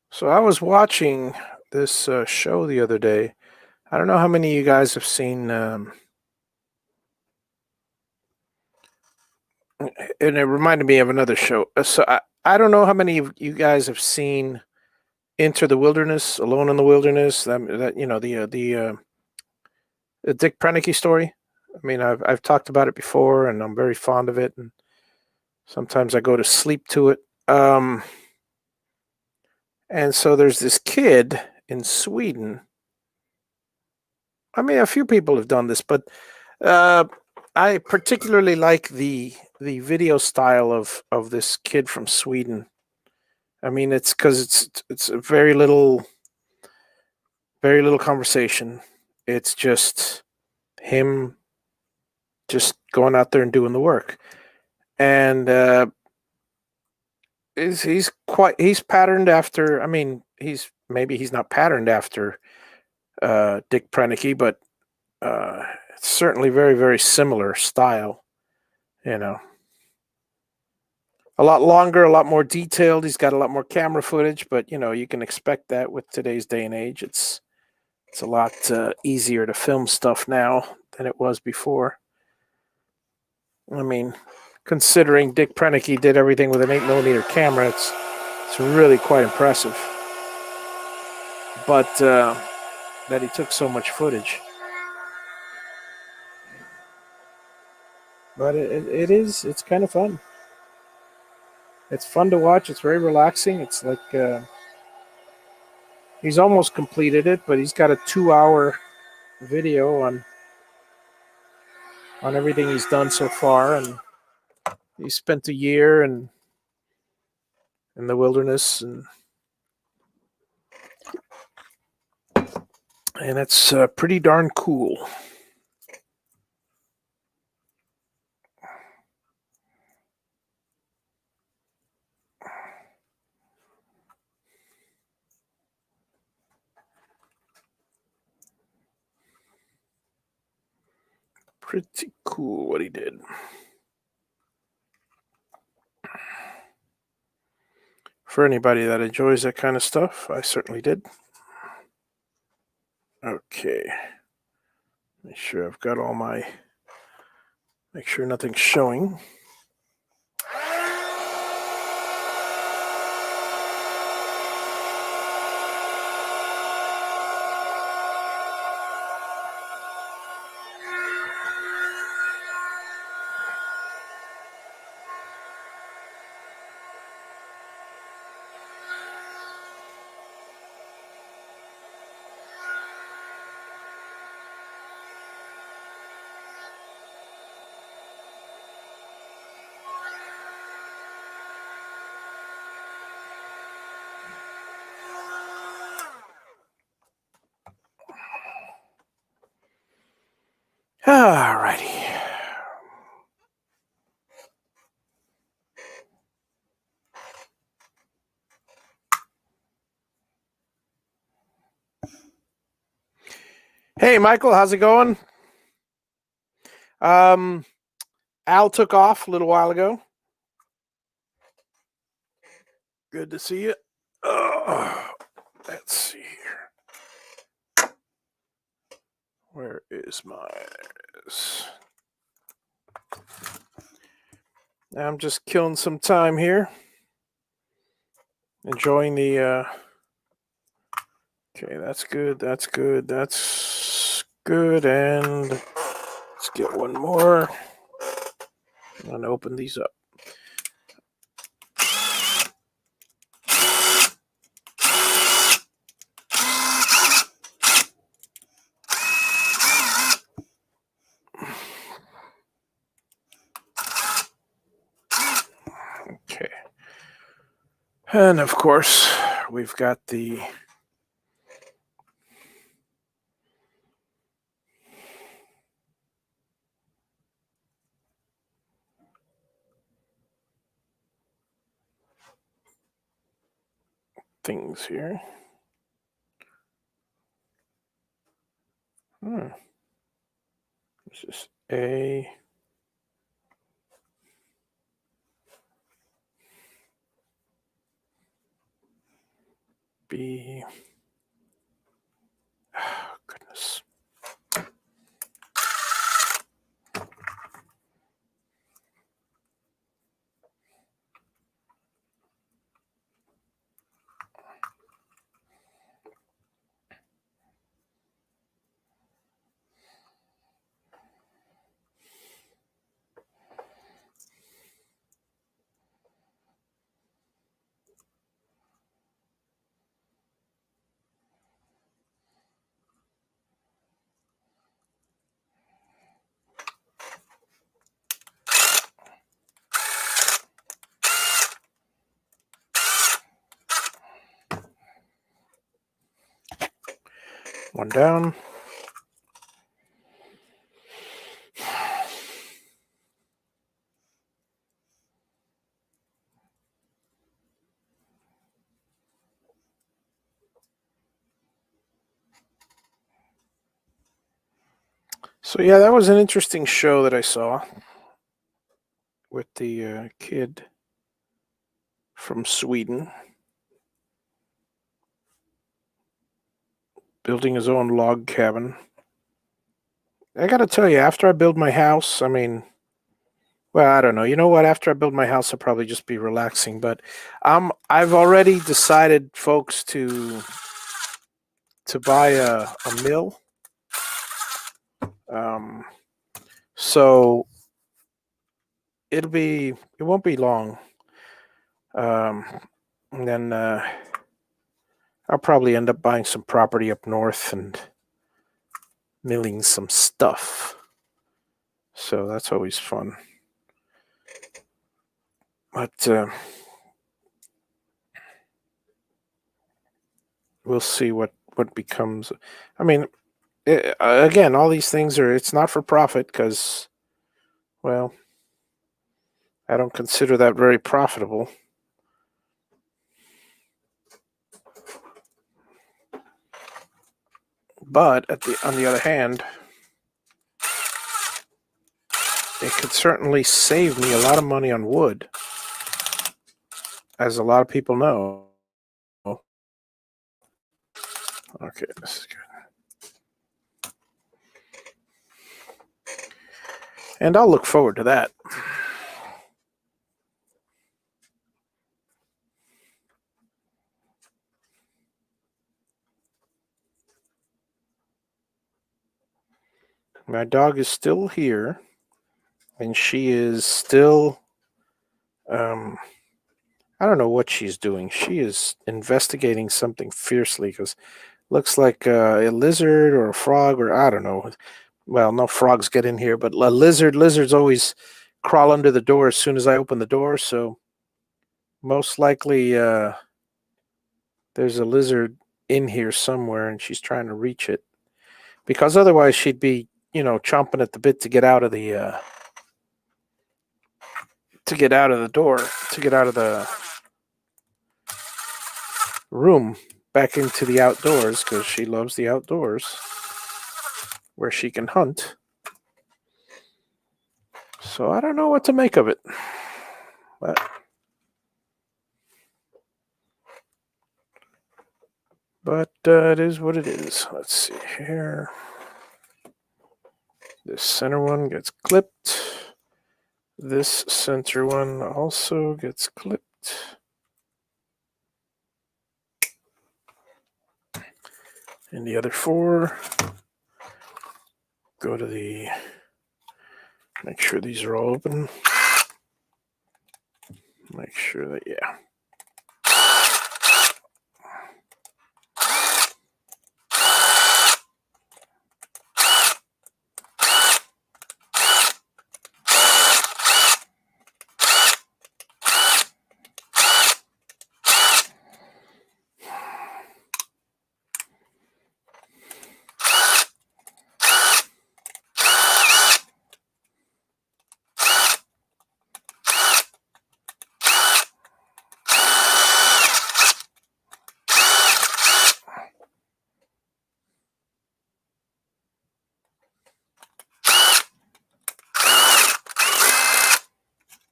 So I was watching this show the other day. I don't know how many of you guys have seen, and it reminded me of another show. I don't know how many of you guys have seen Enter the Wilderness, Alone in the Wilderness. That the Dick Prenicky story. I mean, I've talked about it before, and I'm very fond of it. And sometimes I go to sleep to it. And so there's this kid in Sweden. I mean, a few people have done this, but uh, I particularly like the video style of this kid from Sweden. I mean, it's because it's a very little conversation. It's just him just going out there and doing the work, and he's patterned after. I mean, he's not patterned after Dick Prenicky, but it's certainly very similar style. You know, a lot longer, a lot more detailed. He's got a lot more camera footage, but you can expect that with today's day and age. It's a lot easier to film stuff now than it was before. I mean, considering Dick Prenicky did everything with an 8mm camera, it's really quite impressive. But that he took so much footage. But it's kind of fun. It's fun to watch. It's very relaxing. It's like he's almost completed it, but he's got a 2-hour video on everything he's done so far, and he spent a year in the wilderness, and it's pretty darn cool. Pretty cool what he did. For anybody that enjoys that kind of stuff, I certainly did. Okay. Make sure I've got make sure nothing's showing. Alrighty. Hey, Michael, how's it going? Al took off a little while ago. Good to see you. Let's see here. Where is my... I'm just killing some time here. Enjoying the... Okay, that's good. That's good. That's good. And let's get one more. And open these up. Okay. And of course, we've got the things here. This is A. B. Oh, goodness. One down. So yeah, that was an interesting show that I saw with the kid from Sweden building his own log cabin. I got to tell you, after I build my house, I mean, well, I don't know. You know what? After I build my house, I'll probably just be relaxing. But I've already decided, folks, to buy a mill. So it won't be long. And then I'll probably end up buying some property up north and milling some stuff. So that's always fun. But we'll see what becomes. I mean, again, all these things it's not for profit because, well, I don't consider that very profitable. But on the other hand, it could certainly save me a lot of money on wood, as a lot of people know. Okay, this is good. And I'll look forward to that. My dog is still here, and she is still, I don't know what she's doing. She is investigating something fiercely because looks like a lizard or a frog, or I don't know. Well, no frogs get in here, but a lizards always crawl under the door as soon as I open the door. So most likely there's a lizard in here somewhere, and she's trying to reach it, because otherwise she'd be chomping at the bit to get out of the door, to get out of the room back into the outdoors, because she loves the outdoors where she can hunt. So I don't know what to make of it. But it is what it is. Let's see here. This center one gets clipped. This center one also gets clipped. And the other 4 go to the... Make sure these are all open. Make sure that, yeah.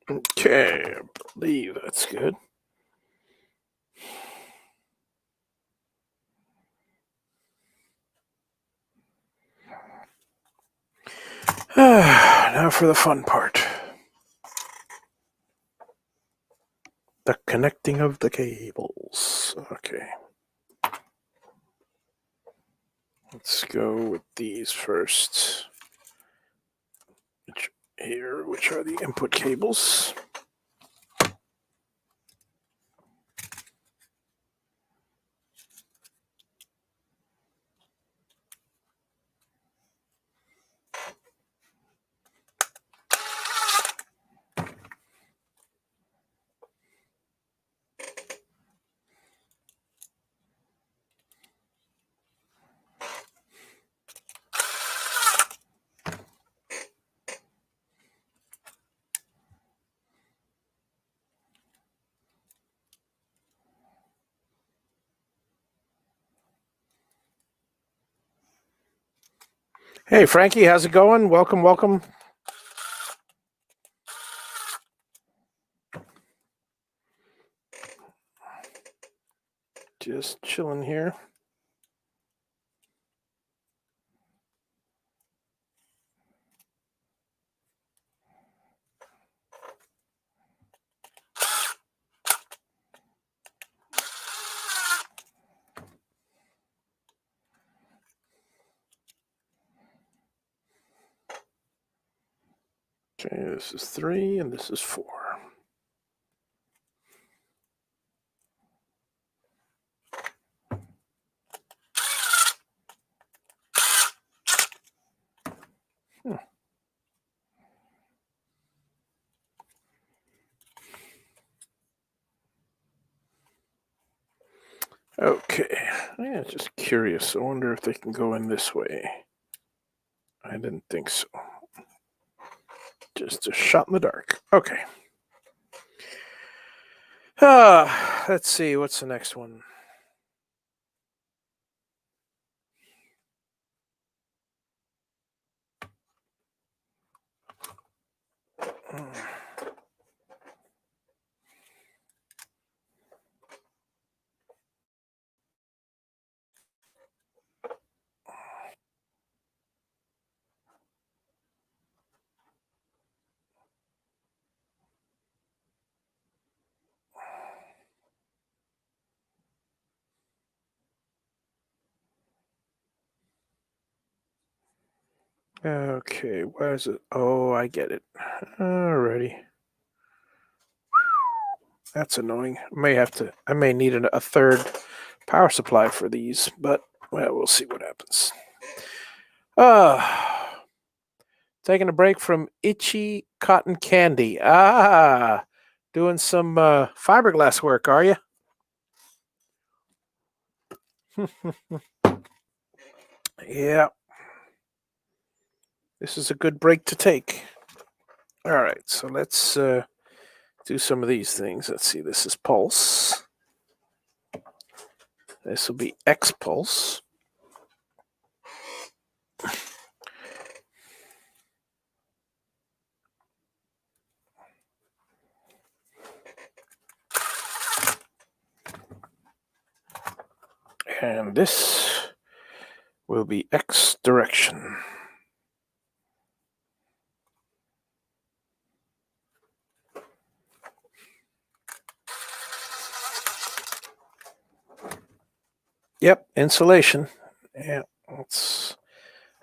Okay, I believe that's good. Now for the fun part. The connecting of the cables. Okay. Let's go with these first. Which are the input cables. Hey, Frankie, how's it going? Welcome, welcome. Just chilling here. Okay, this is 3 and this is 4. Okay, yeah, just curious. I wonder if they can go in this way. I didn't think so. Just a shot in the dark. Okay. Let's see. What's the next one? Okay, where is it? Oh, I get it. Alrighty. That's annoying. I may need a third power supply for these, but well, we'll see what happens. Taking a break from itchy cotton candy. Doing some fiberglass work, are you? Yeah. This is a good break to take. All right, so let's do some of these things. Let's see. This is pulse. This will be X pulse. And this will be X direction. Yep, insulation. Yeah,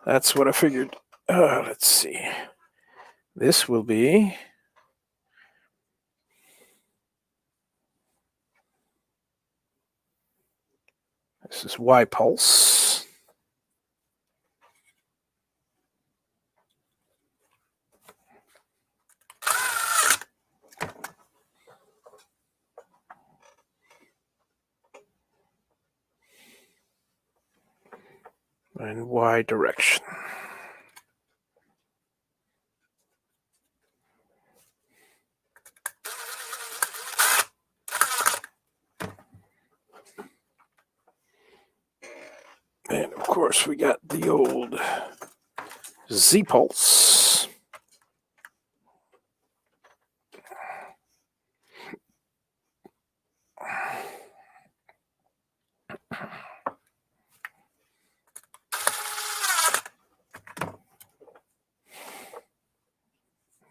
that's what I figured. Let's see. This will be this is Y pulse. And Y direction. And of course, we got the old Z pulse.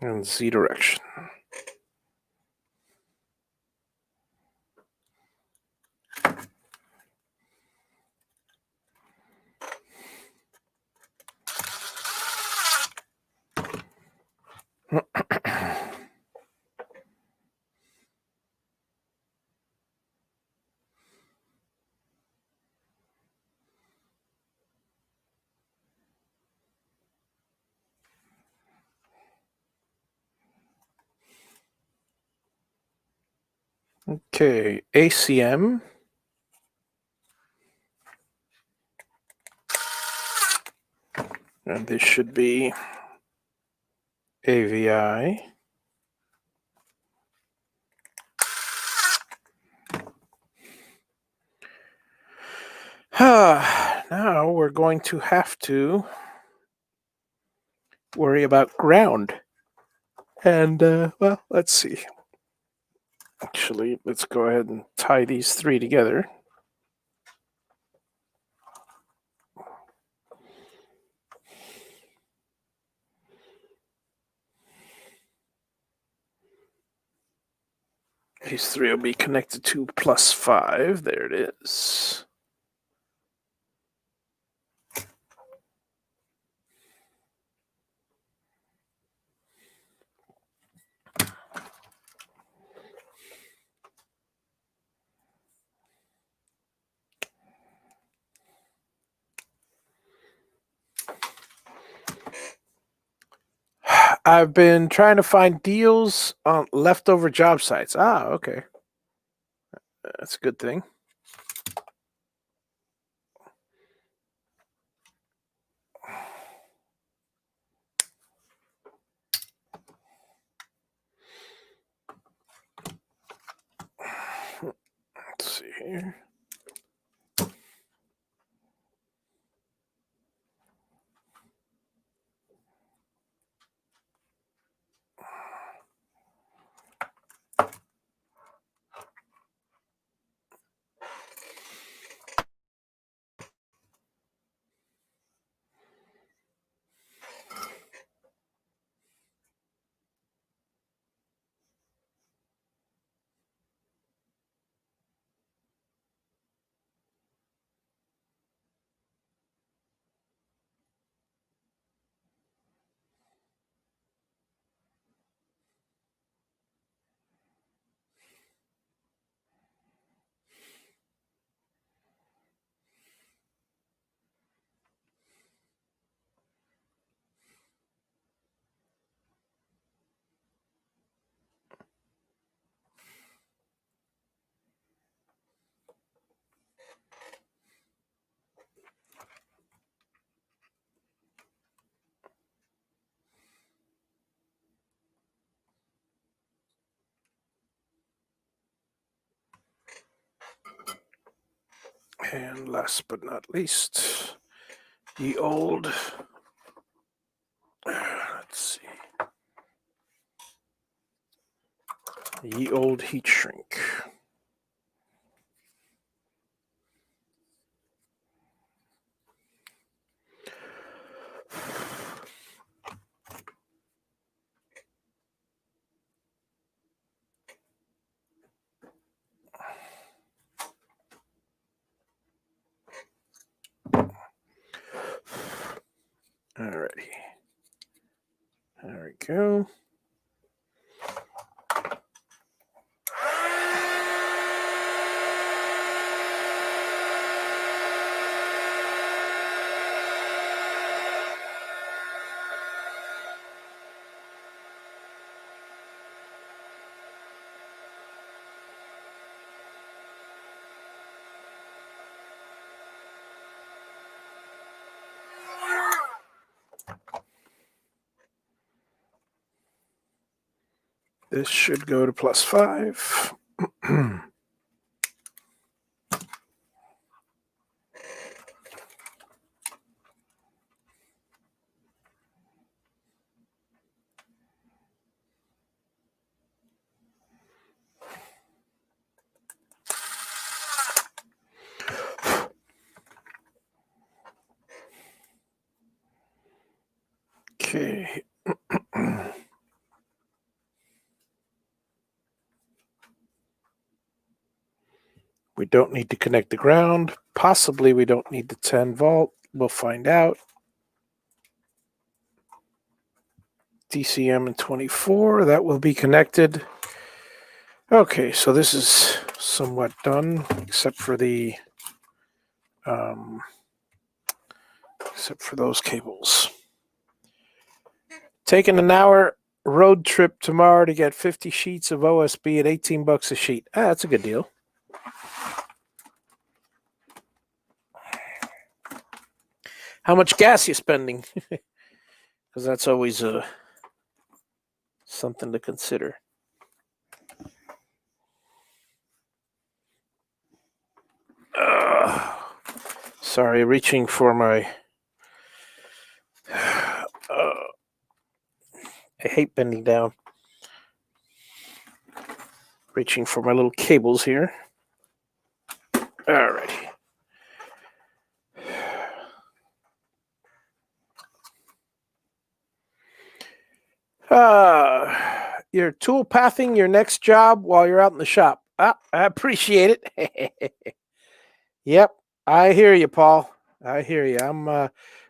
And Z direction. Okay, ACM. And this should be AVI. Now we're going to have to worry about ground. And, well, let's see. Actually, let's go ahead and tie these three together. These three will be connected to +5. There it is. I've been trying to find deals on leftover job sites. Okay. That's a good thing. Let's see here. And last but not least, the old, let's see, the old heat shrink. Alrighty. There we go. This should go to +5. Okay. We don't need to connect the ground. Possibly we don't need the 10 volt. We'll find out. DCM and 24, that will be connected. Okay, so this is somewhat done, except for the those cables. Taking an hour road trip tomorrow to get 50 sheets of OSB at $18 a sheet. That's a good deal. How much gas you spending? Because that's always something to consider. Sorry, reaching for my... I hate bending down. Reaching for my little cables here. Alrighty. You're tool pathing your next job while you're out in the shop. I appreciate it. Yep, I hear you, Paul. I hear you. I'm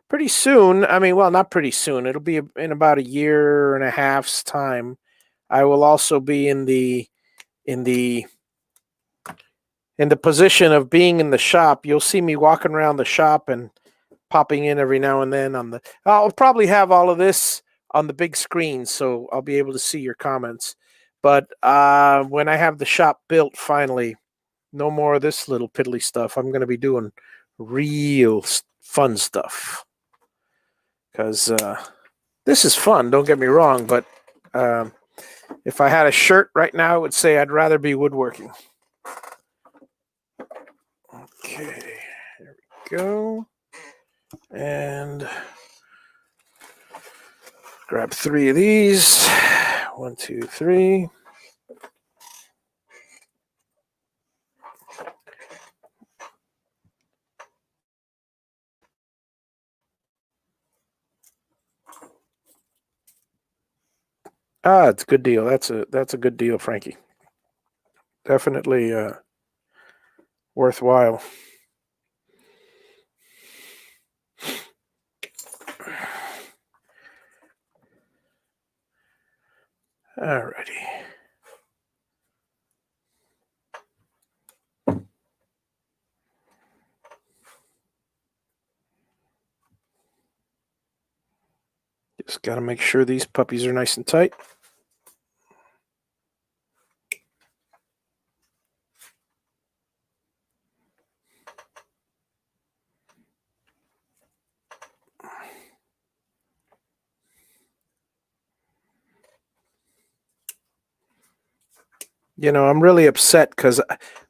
pretty soon. I mean, well, not pretty soon. It'll be in about a year and a half's time. I will also be in the position of being in the shop. You'll see me walking around the shop and popping in every now and then on the. I'll probably have all of this on the big screen, so I'll be able to see your comments. But when I have the shop built finally, no more of this little piddly stuff. I'm going to be doing real fun stuff. Because this is fun, don't get me wrong, but if I had a shirt right now, I would say I'd rather be woodworking. Okay, there we go. And grab 3 of these. 1, 2, 3. It's a good deal. That's a good deal, Frankie. Definitely worthwhile. Alrighty. Just got to make sure these puppies are nice and tight. I'm really upset because,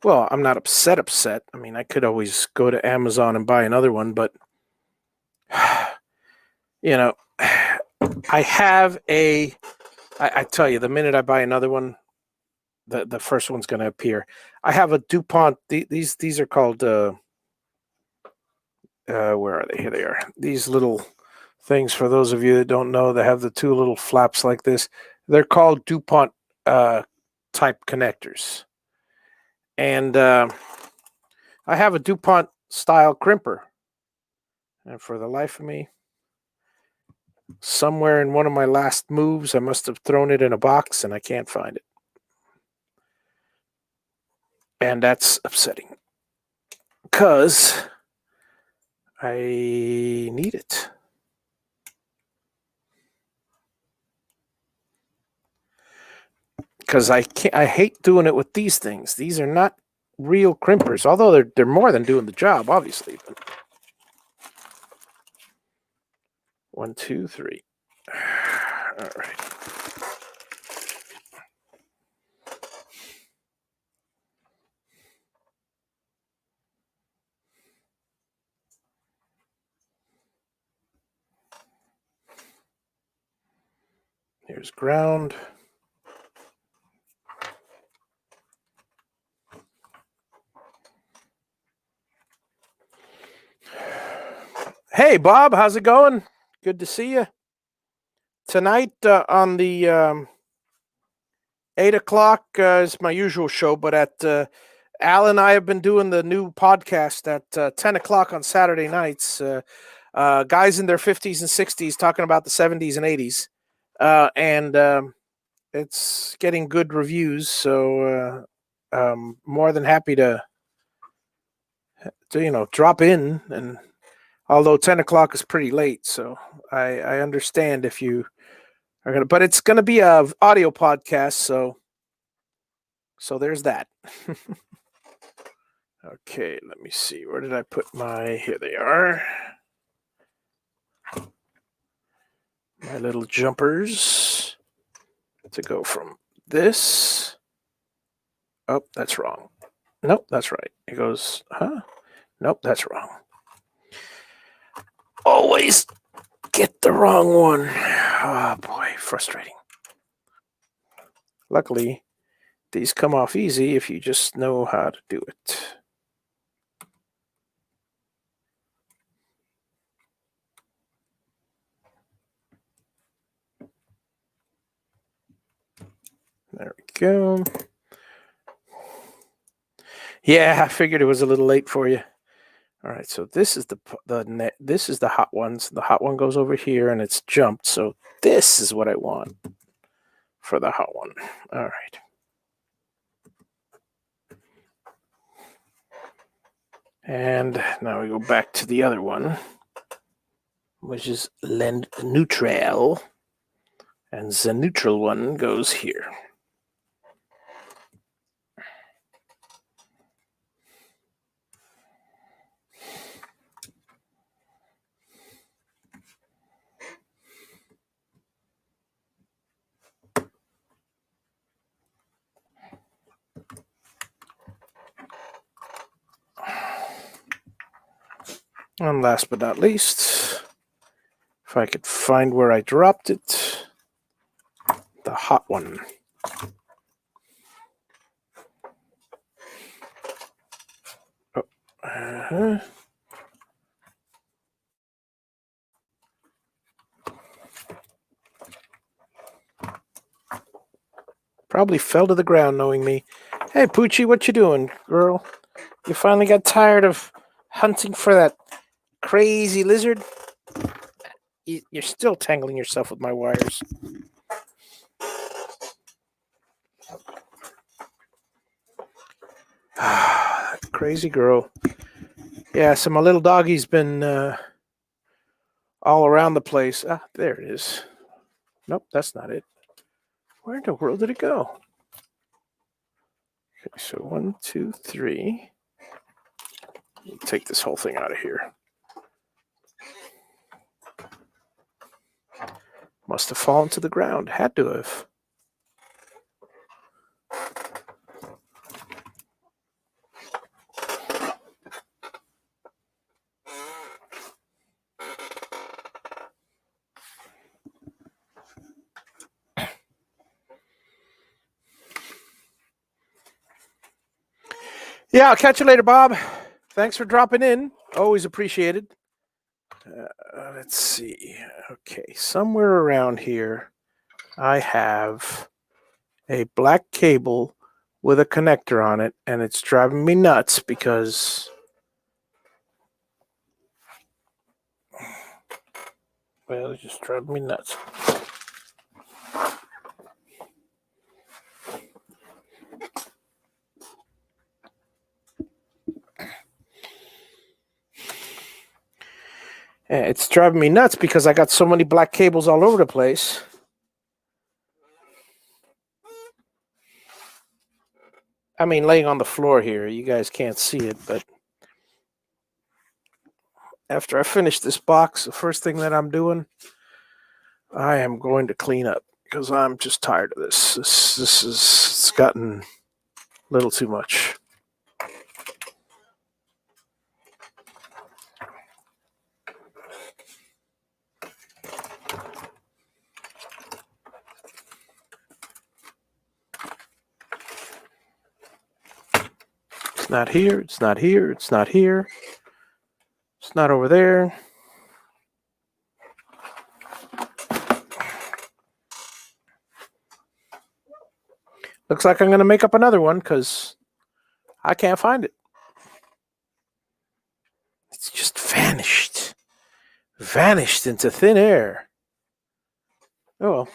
well, I'm not upset. I mean, I could always go to Amazon and buy another one, but, you know, I have I tell you, the minute I buy another one, the first one's going to appear. I have a DuPont. These are called, where are they? Here they are. These little things, for those of you that don't know, they have the two little flaps like this. They're called DuPont type connectors. And I have a DuPont style crimper. And for the life of me, somewhere in one of my last moves, I must have thrown it in a box and I can't find it. And that's upsetting because I need it. Because I hate doing it with these things. These are not real crimpers, although they're more than doing the job, obviously. But 1, 2, 3. All right. Here's ground. Hey, Bob, how's it going? Good to see you. Tonight on the 8 o'clock is my usual show, but at Al and I have been doing the new podcast at 10 o'clock on Saturday nights. Guys in their 50s and 60s talking about the 70s and 80s. And it's getting good reviews, so more than happy to drop in. And although 10 o'clock is pretty late, so I understand if you are gonna, but it's gonna be a audio podcast, so there's that. Okay, let me see. Where did I put my? Here they are. My little jumpers to go from this. Oh, that's wrong. Nope, that's right. It goes, huh? Nope, that's wrong. Always get the wrong one. Oh, boy, frustrating. Luckily, these come off easy if you just know how to do it. There we go. Yeah, I figured it was a little late for you. All right, so this is the net. This is the hot ones. The hot one goes over here, and it's jumped. So this is what I want for the hot one. All right. And now we go back to the other one, which is lend neutral, and the neutral one goes here. And last but not least, if I could find where I dropped it, the hot one. Oh, probably fell to the ground knowing me. Hey, Poochie, what you doing, girl? You finally got tired of hunting for that crazy lizard? You're still tangling yourself with my wires. Crazy girl. Yeah, so my little doggy's been all around the place. Ah, there it is. Nope, that's not it. Where in the world did it go? Okay, so 1, 2, 3. Take this whole thing out of here. Must have fallen to the ground. Had to have. Yeah, I'll catch you later, Bob. Thanks for dropping in. Always appreciated. Let's see. Okay, somewhere around here, I have a black cable with a connector on it, and it's driving me nuts because it's just driving me nuts. It's driving me nuts because I got so many black cables all over the place. I mean, laying on the floor here. You guys can't see it, but after I finish this box, the first thing that I'm doing, I am going to clean up because I'm just tired of this. It's gotten a little too much. It's not here. It's not here. It's not here. It's not over there. Looks like I'm going to make up another one because I can't find it. It's just vanished. Vanished into thin air. Oh well.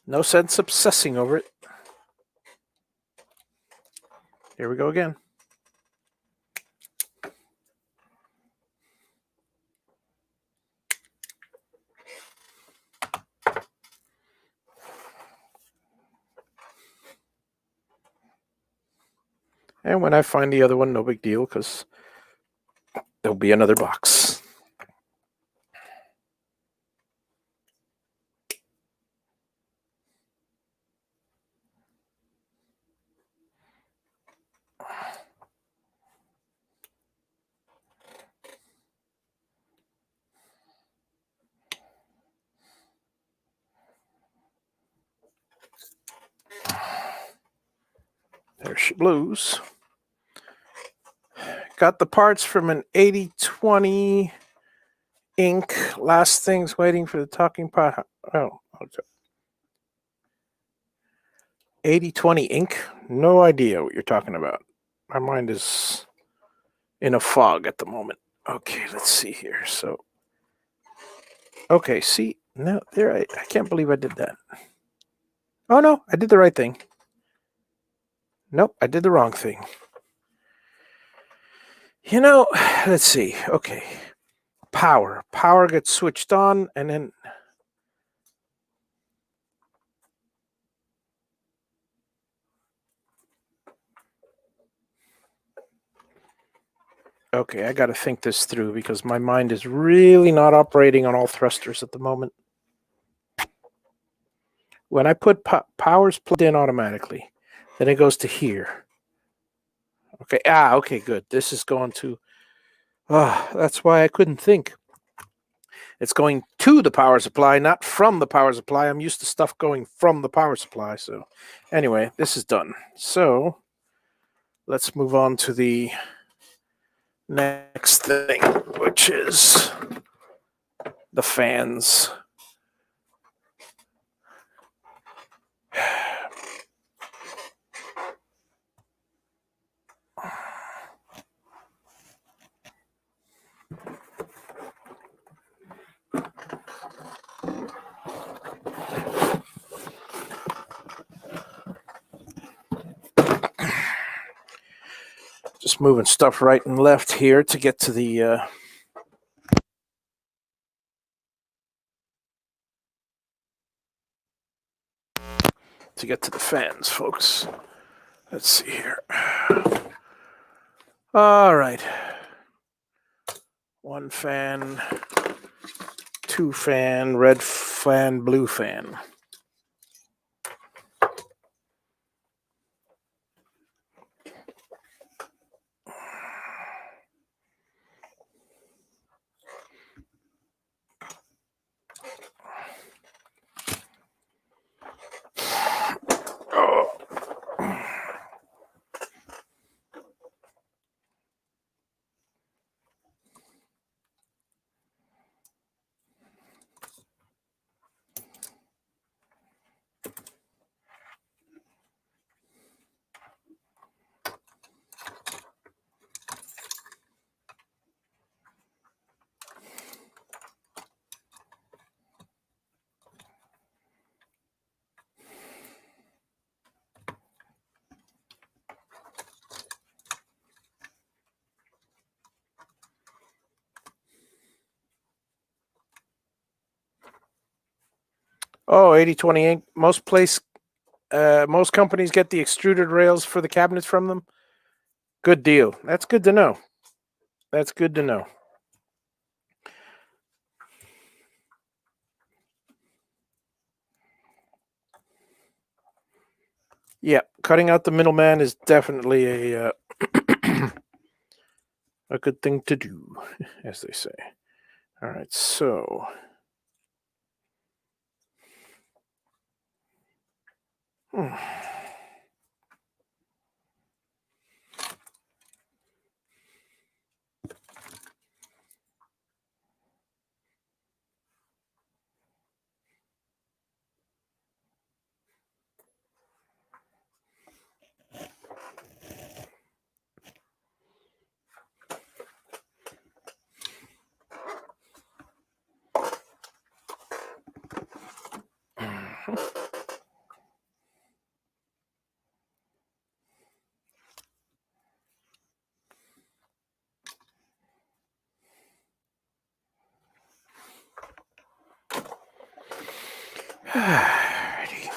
No sense obsessing over it. Here we go again. And when I find the other one, no big deal because there'll be another box. There she blues. Got the parts from an 8020 ink. Last thing's waiting for the talking pot. Oh, okay. 8020 ink? No idea what you're talking about. My mind is in a fog at the moment. Okay, let's see here. So, okay, see, no, there. I can't believe I did that. Oh no, I did the right thing. Nope, I did the wrong thing. You know, let's see. Okay, power. Power gets switched on, and then okay, I got to think this through because my mind is really not operating on all thrusters at the moment. When I put power's plugged in automatically, then it goes to here. Okay, okay, good. This is going to, that's why I couldn't think. It's going to the power supply, not from the power supply. I'm used to stuff going from the power supply. So anyway, this is done. So let's move on to the next thing, which is the fans. Just moving stuff right and left here to get to the fans, folks. Let's see here. All right. One fan, two fan, red fan, blue fan. Oh, Oh, 80/20 ink. Most companies get the extruded rails for the cabinets from them. Good deal. That's good to know. That's good to know. Yeah, cutting out the middleman is definitely a a good thing to do, as they say. All right, so Alrighty.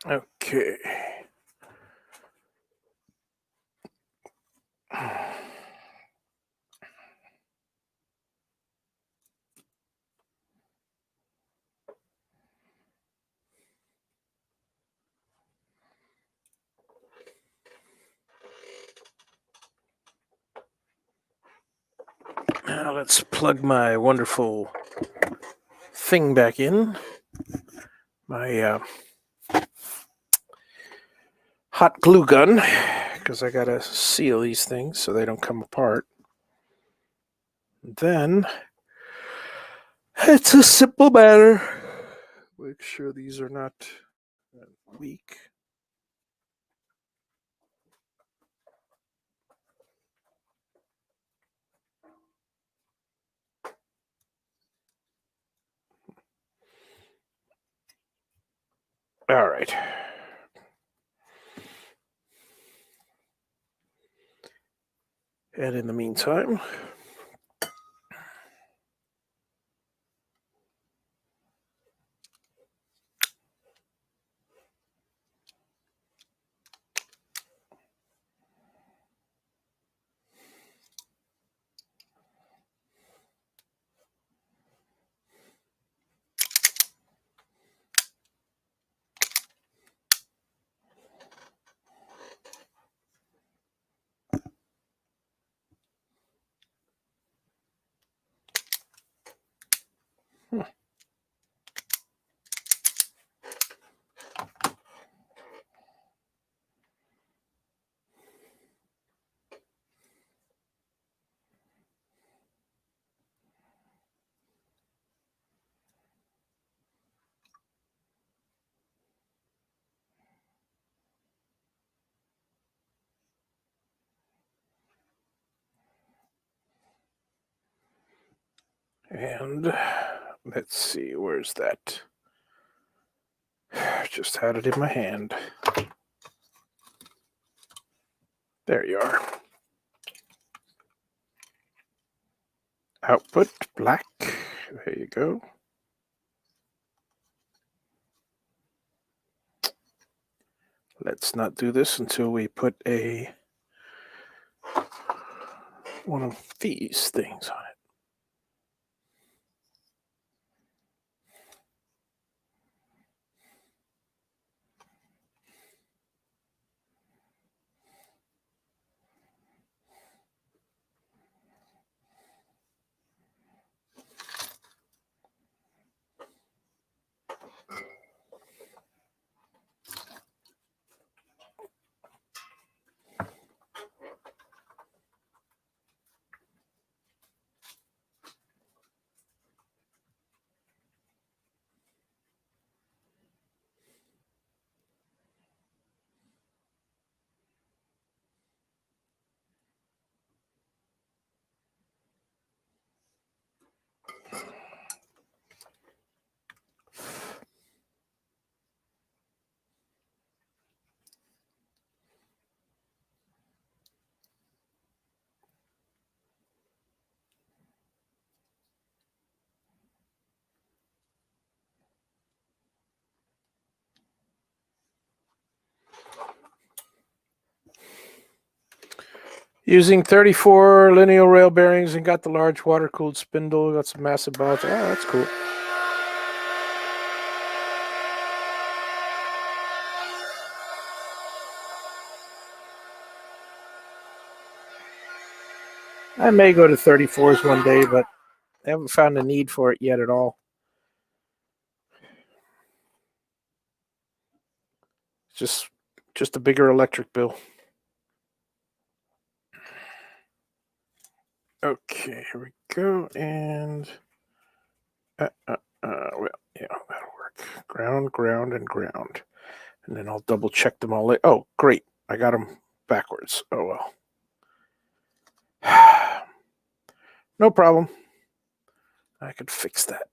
Okay. Now let's plug my wonderful thing back in. My hot glue gun, because I gotta seal these things so they don't come apart. Then it's a simple matter. Make sure these are not weak. All right. And in the meantime, and let's see, where's that? Just had it in my hand. There you are. Output black. There you go. Let's not do this until we put a one of these things on it. Using 34 lineal rail bearings and got the large water-cooled spindle. Got some massive bolts. Oh, that's cool. I may go to 34s one day, but I haven't found a need for it yet at all. It's just a bigger electric bill. Okay, here we go. And well, yeah, that'll work. Ground, ground, and ground. And then I'll double check them all. Oh, great. I got them backwards. Oh, well. No problem. I could fix that.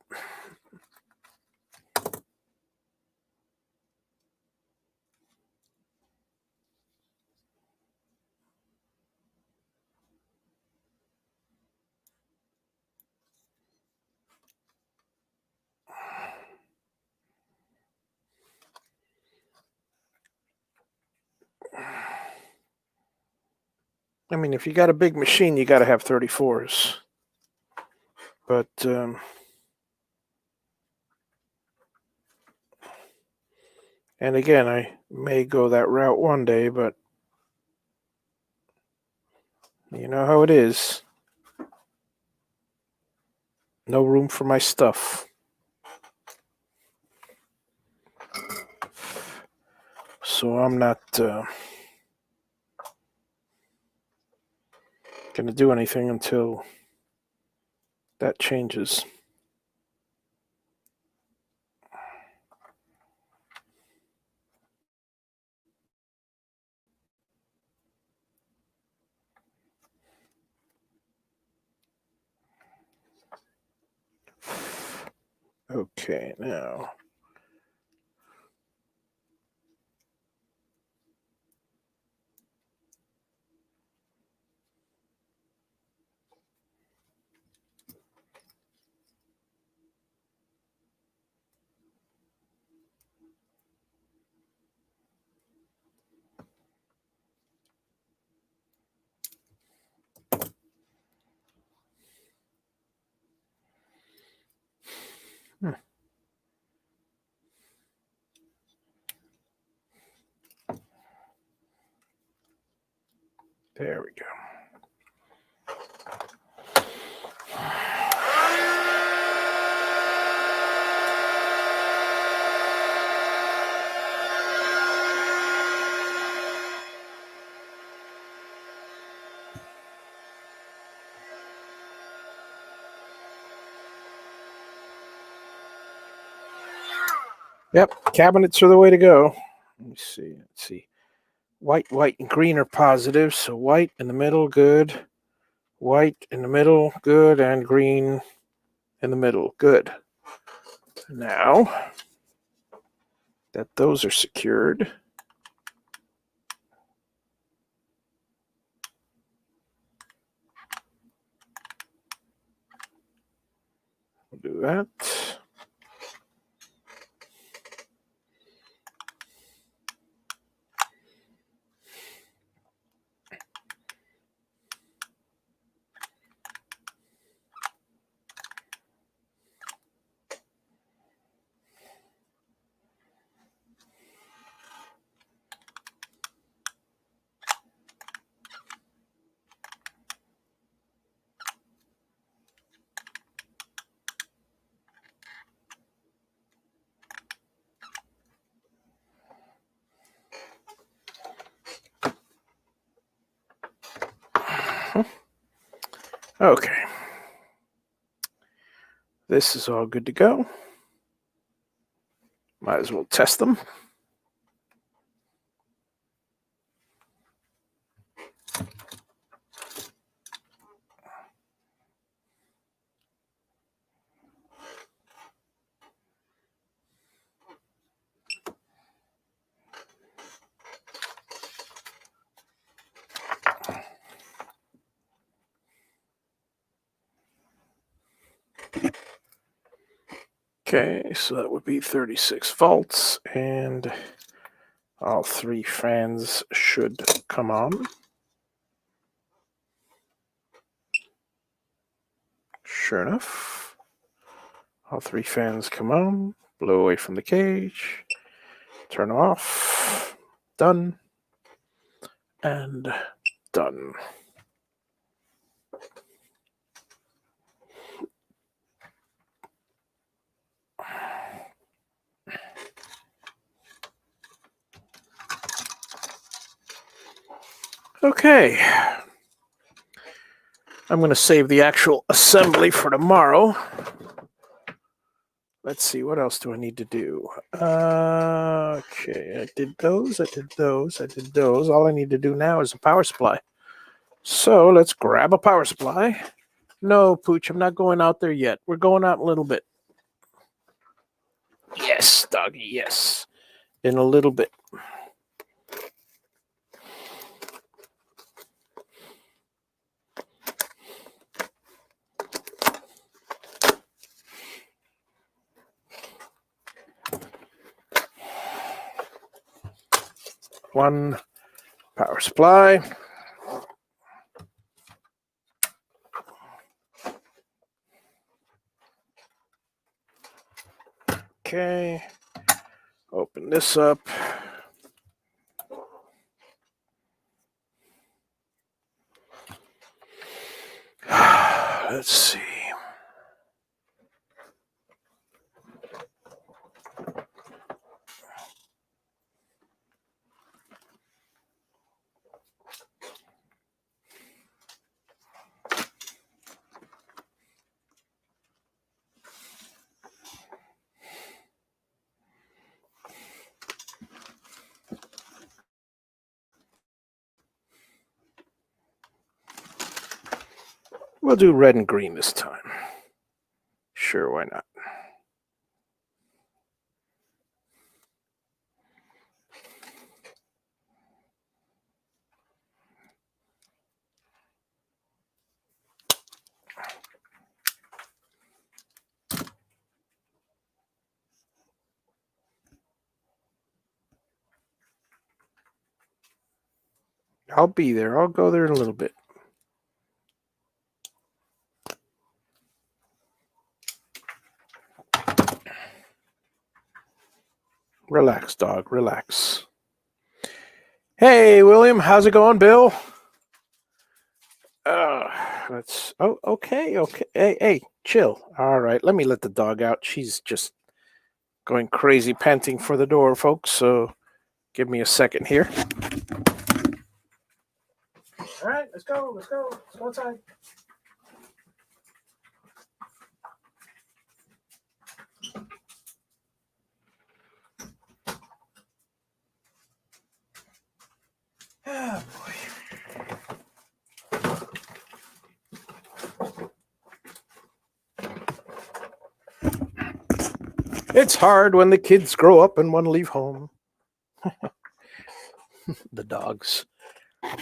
I mean, if you got a big machine, you got to have 34s. But and again, I may go that route one day, but you know how it is. No room for my stuff. So I'm not going to do anything until that changes. Okay, now. There we go. Yep, cabinets are the way to go. Let me see. Let's see. White, white, and green are positive. So white in the middle, good. White in the middle, good. And green in the middle, good. Now that those are secured, we'll do that. Okay. This is all good to go. Might as well test them. Okay, so that would be 36 volts, and all 3 fans should come on. Sure enough, all 3 fans come on, blow away from the cage, turn off, done, and done. Okay. I'm going to save the actual assembly for tomorrow. Let's see, what else do I need to do? Okay, I did those. All I need to do now is a power supply. So let's grab a power supply. No, Pooch, I'm not going out there yet. We're going out in a little bit. Yes, doggy, yes. In a little bit. One power supply. Okay. Open this up. Let's see. We'll do red and green this time. Sure, why not? I'll be there. I'll go there in a little bit. Relax, dog. Relax. Hey, William. How's it going, Bill? Let's. Oh, okay. Hey, chill. All right. Let me let the dog out. She's just going crazy, panting for the door, folks. So give me a second here. All right. Let's go. Let's go inside. Oh, boy. It's hard when the kids grow up and want to leave home. The dogs.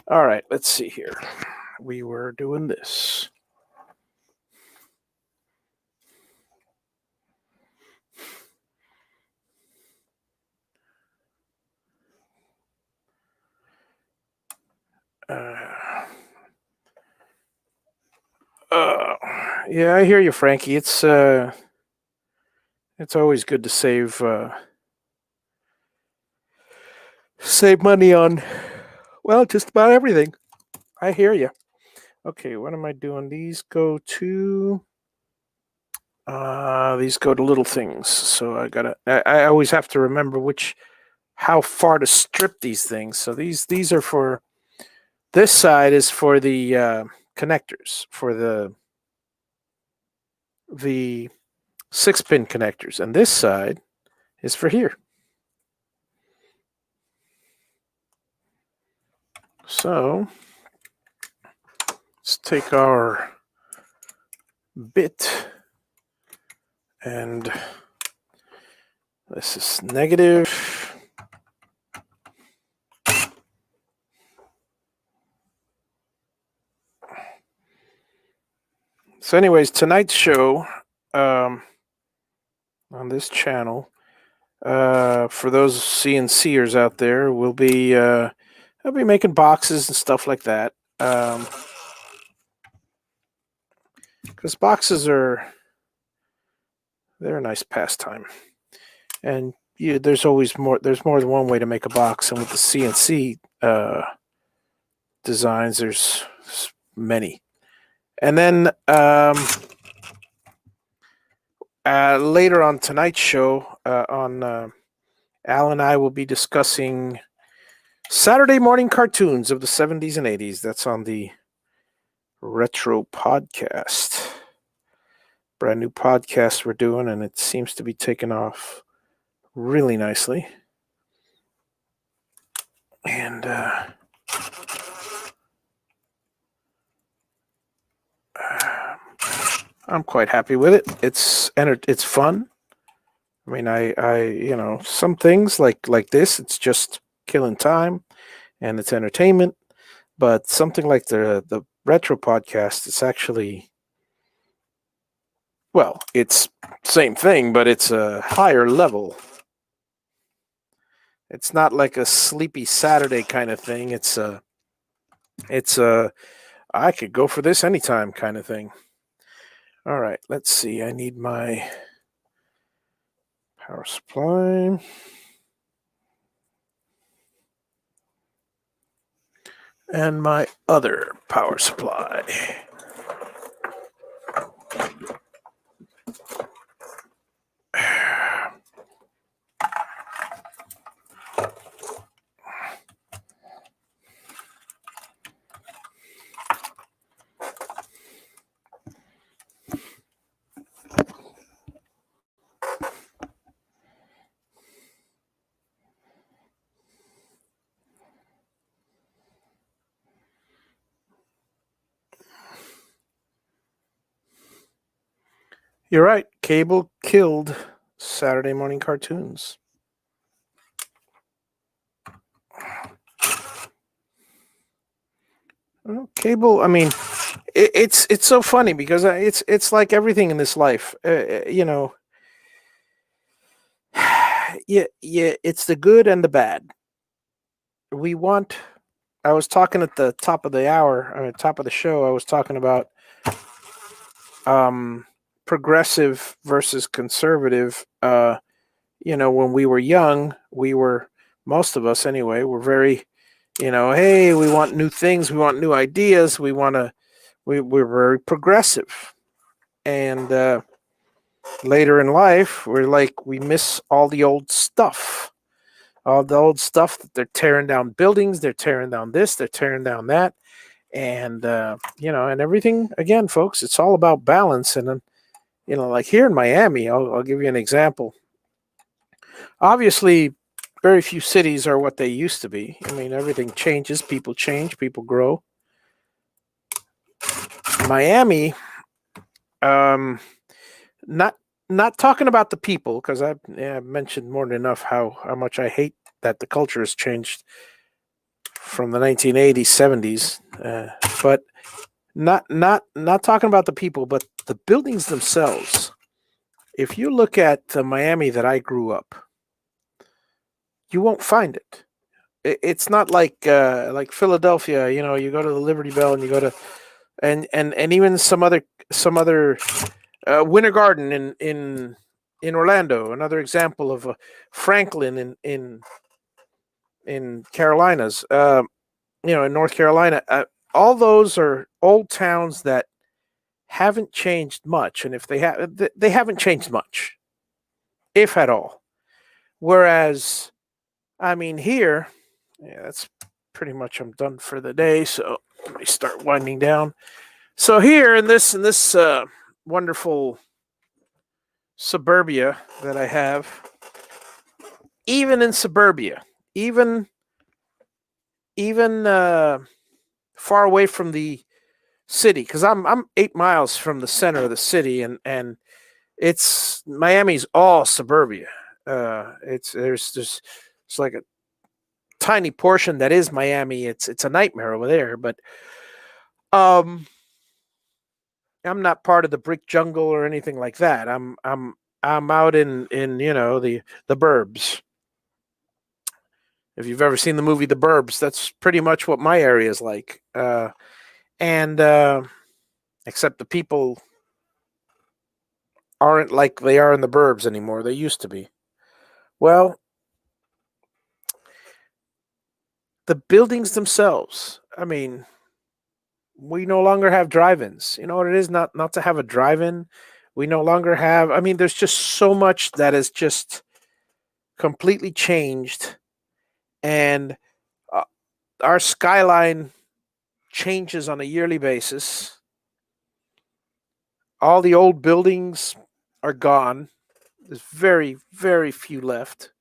All right, let's see here. We were doing this. Yeah, I hear you, Frankie. It's always good to save money on, well, just about everything. I hear you. Okay, what am I doing? These go to little things. So I always have to remember how far to strip these things. So these are for, this side is for the connectors for the 6-pin connectors, and this side is for here. So let's take our bit, and this is negative. So anyways, tonight's show on this channel, for those CNCers out there, will be I'll be making boxes and stuff like that. Because boxes they're a nice pastime, and there's always more. There's more than one way to make a box, and with the CNC designs, there's many. And then later on tonight's show, Al and I will be discussing Saturday morning cartoons of the 70s and 80s. That's on the Retro Podcast. Brand new podcast we're doing, and it seems to be taking off really nicely. And I'm quite happy with it. It's fun. I mean, I some things like this, it's just killing time, and it's entertainment. But something like the Retro Podcast, it's actually, well, it's same thing, but it's a higher level. It's not like a sleepy Saturday kind of thing. It's a I could go for this anytime kind of thing. All right, let's see. I need my power supply. And my other power supply. You're right. Cable killed Saturday morning cartoons. Well, cable. I mean, it's so funny because it's like everything in this life. Yeah, it's the good and the bad. We want. I was talking at the top of the hour, top of the show. I was talking about progressive versus conservative. When we were young, most of us anyway, were very, hey, we want new things, we want new ideas, we're very progressive. And later in life, we're like, we miss all the old stuff. All the old stuff that they're tearing down buildings, they're tearing down this, they're tearing down that. And, and everything, again, folks, it's all about balance. And, like here in Miami, I'll give you an example. Obviously, very few cities are what they used to be. I mean, everything changes, people change, people grow. Miami, not talking about the people, because I've mentioned more than enough how much I hate that the culture has changed from the 1980s, 70s. But not talking about the people, but the buildings themselves. If you look at the Miami that I grew up, you won't find it. It's not like Philadelphia. You go to the Liberty Bell and you go to and even some other Winter Garden in Orlando. Another example of Franklin in Carolinas. In North Carolina. All those are old towns that haven't changed much, and if they have, they haven't changed much, if at all. Whereas, I mean, here, that's pretty much I'm done for the day. So let me start winding down. So here in this wonderful suburbia that I have, even in suburbia, even even far away from the city, because I'm 8 miles from the center of the city, and it's Miami's all suburbia. There's it's like a tiny portion that is Miami. It's a nightmare over there, but um, I'm not part of the brick jungle or anything like that. I'm out in the burbs. If you've ever seen the movie The Burbs, that's pretty much what my area is like. And except the people aren't like they are in the burbs anymore. They used to be. Well, the buildings themselves. I mean, we no longer have drive-ins. You know what it is not to have a drive-in. We no longer have. I mean, there's just so much that is just completely changed, and uh, our skyline changes on a yearly basis. All the old buildings are gone. There's very, very few left.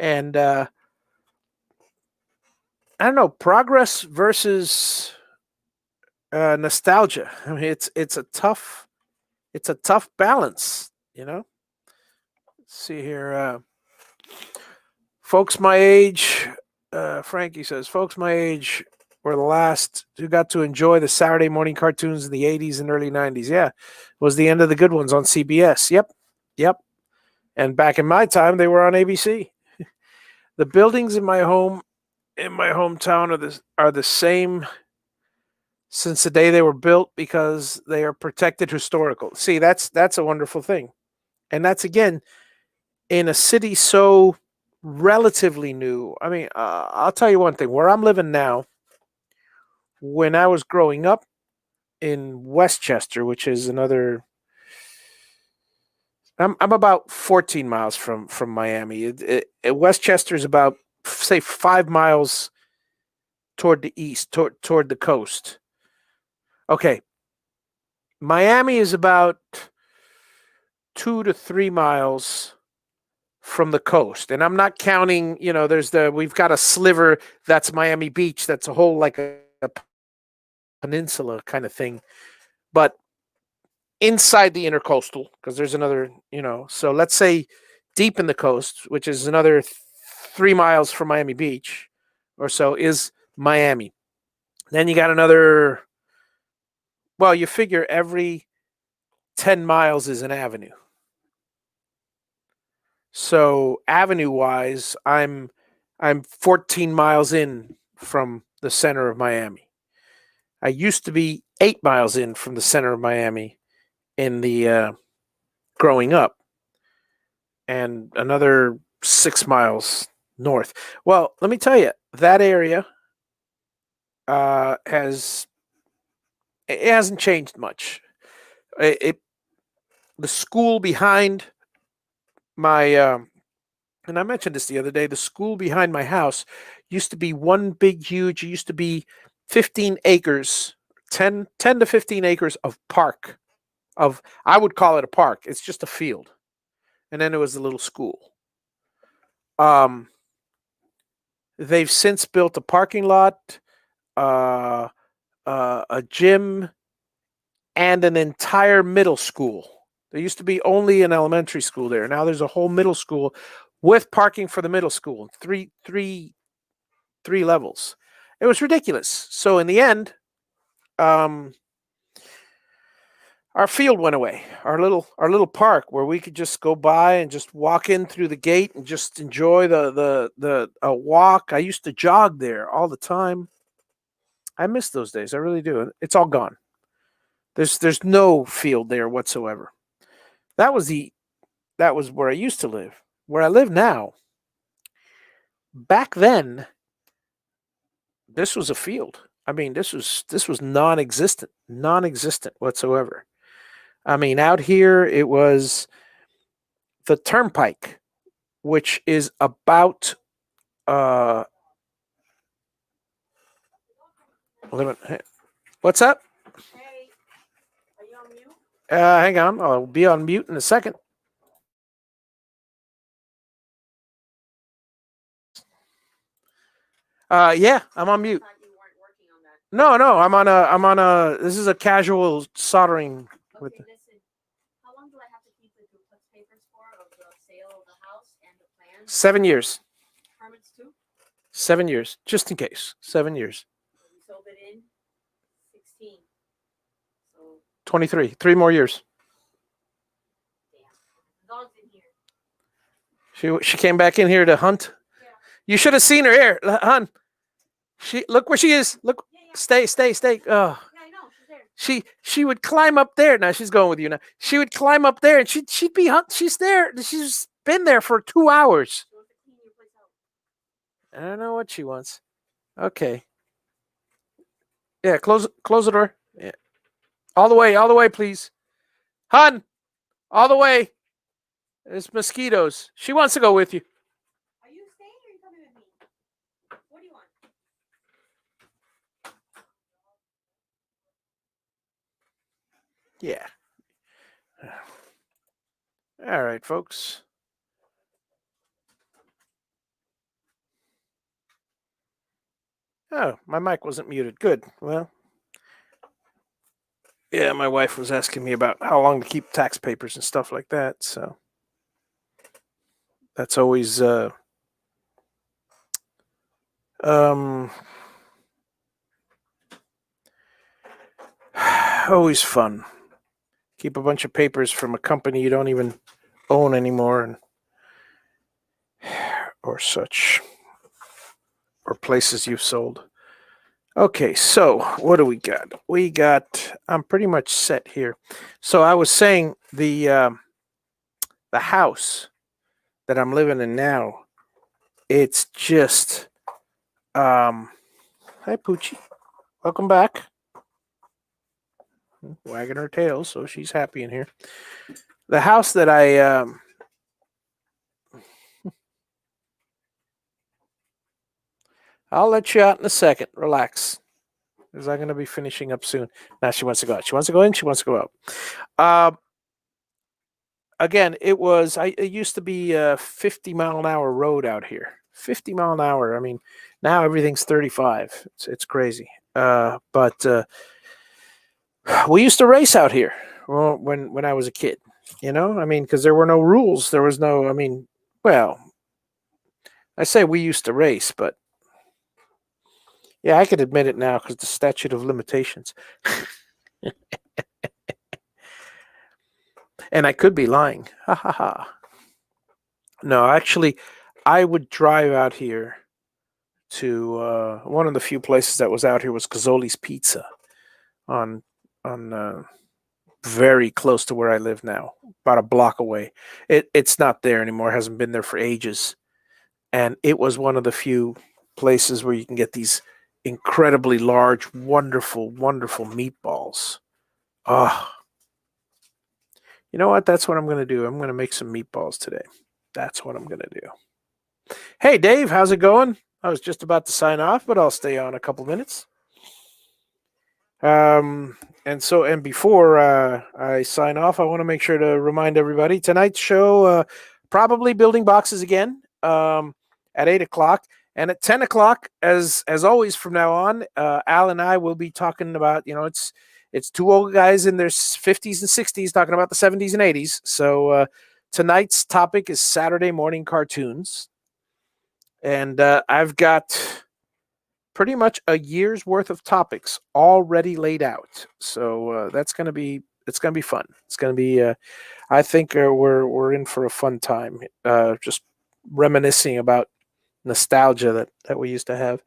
And I don't know, progress versus nostalgia. I mean, it's a tough balance, you know. Let's see here, folks my age. Frankie says, folks my age were the last who got to enjoy the Saturday morning cartoons in the '80s and early '90s. Yeah, it was the end of the good ones on CBS. Yep. And back in my time, they were on ABC. The buildings in my hometown are the same since the day they were built because they are protected historical. See, that's a wonderful thing. And that's again in a city so relatively new. I mean, I'll tell you one thing. Where I'm living now, when I was growing up in Westchester, which is another, I'm about 14 miles from Miami. Westchester is about say 5 miles toward the east, toward the coast. Okay, Miami is about 2 to 3 miles from the coast, and I'm not counting. We've got a sliver that's Miami Beach. That's a whole like a peninsula kind of thing, but inside the intercoastal because there's another. So let's say deep in the coast, which is another 3 miles from Miami Beach, or so is Miami. Then you got another. Well, you figure every 10 miles is an avenue. So avenue wise, I'm 14 miles in from the center of Miami. I used to be 8 miles in from the center of Miami in the growing up, and another 6 miles north. Well, let me tell you, that area has it hasn't changed much. It the school behind my and I mentioned this the other day. The school behind my house used to be one big, huge. It used to be 15 acres, 10 to 15 acres of park. I would call it a park. It's just a field, and then there was a little school. Um, they've since built a parking lot, uh, a gym, and an entire middle school. There used to be only an elementary school there. Now there's a whole middle school with parking for the middle school. Three levels. It was ridiculous. So in the end, um, our field went away. Our little park where we could just go by and just walk in through the gate and just enjoy the walk. I used to jog there all the time. I miss those days. I really do. It's all gone. There's no field there whatsoever. That was the that was where I used to live. Where I live now. Back then, this was a field. I mean, this was non-existent whatsoever. I mean, out here it was the turnpike, which is about uh. What's up? Hang on. I'll be on mute in a second. Yeah, I'm on mute. No, I'm on a. This is a casual soldering. With Okay, listen. How long do I have to keep the duplex papers for of the sale of the house and the plans? 7 years. Permits too? 7 years, just in case. 7 years. We sold it in 16. So 23. 3 more years. damn. The dog's in here. She came back in here to hunt. Yeah. You should have seen her here, hun. She look where she is. Look, Yeah. stay. Oh, Yeah, I know. She's there. she would climb up there. Now she's going with you now. She would climb up there and she'd be hunt. She's there. She's been there for 2 hours. She wants to clean your place out. I don't know what she wants. Okay. Yeah, close the door. Yeah. All the way, please. Hun, all the way. There's mosquitoes. She wants to go with you. Are you staying or are you coming with me? What do you want? Yeah. All right, folks. Oh, my mic wasn't muted. Good. Well, yeah, my wife was asking me about how long to keep tax papers and stuff like that. So that's always always fun. Keep a bunch of papers from a company you don't even own anymore, and or such, or places you've sold. Okay, so what do we got? I'm pretty much set here. So I was saying the house that I'm living in now, it's just hi Poochie. Welcome back. Wagging her tail, so she's happy in here. The house that I'll let you out in a second. Relax. Because I'm going to be finishing up soon. Now she wants to go out. She wants to go in. She wants to go out. Again, it used to be a 50-mile-an-hour road out here. 50 mile an hour. I mean, now everything's 35. It's crazy. But we used to race out here when I was a kid. You know, I mean, because there were no rules. There was no, I mean, well, I say we used to race, but yeah, I could admit it now because the statute of limitations. And I could be lying. Ha ha ha. No, actually, I would drive out here to one of the few places that was out here was Cazzoli's Pizza on very close to where I live now, about a block away. It's not there anymore. It hasn't been there for ages. And it was one of the few places where you can get these incredibly large, wonderful, wonderful meatballs. Oh, you know what? That's what I'm going to do. I'm going to make some meatballs today. That's what I'm going to do. Hey, Dave, how's it going? I was just about to sign off, but I'll stay on a couple minutes. And before I sign off, I want to make sure to remind everybody tonight's show, probably building boxes again at 8:00. And at 10:00, as always from now on, Al and I will be talking about, it's two old guys in their 50s and 60s talking about the 70s and 80s. So tonight's topic is Saturday morning cartoons. And I've got pretty much a year's worth of topics already laid out. So it's going to be fun. It's going to be, I think we're in for a fun time, just reminiscing about nostalgia that we used to have.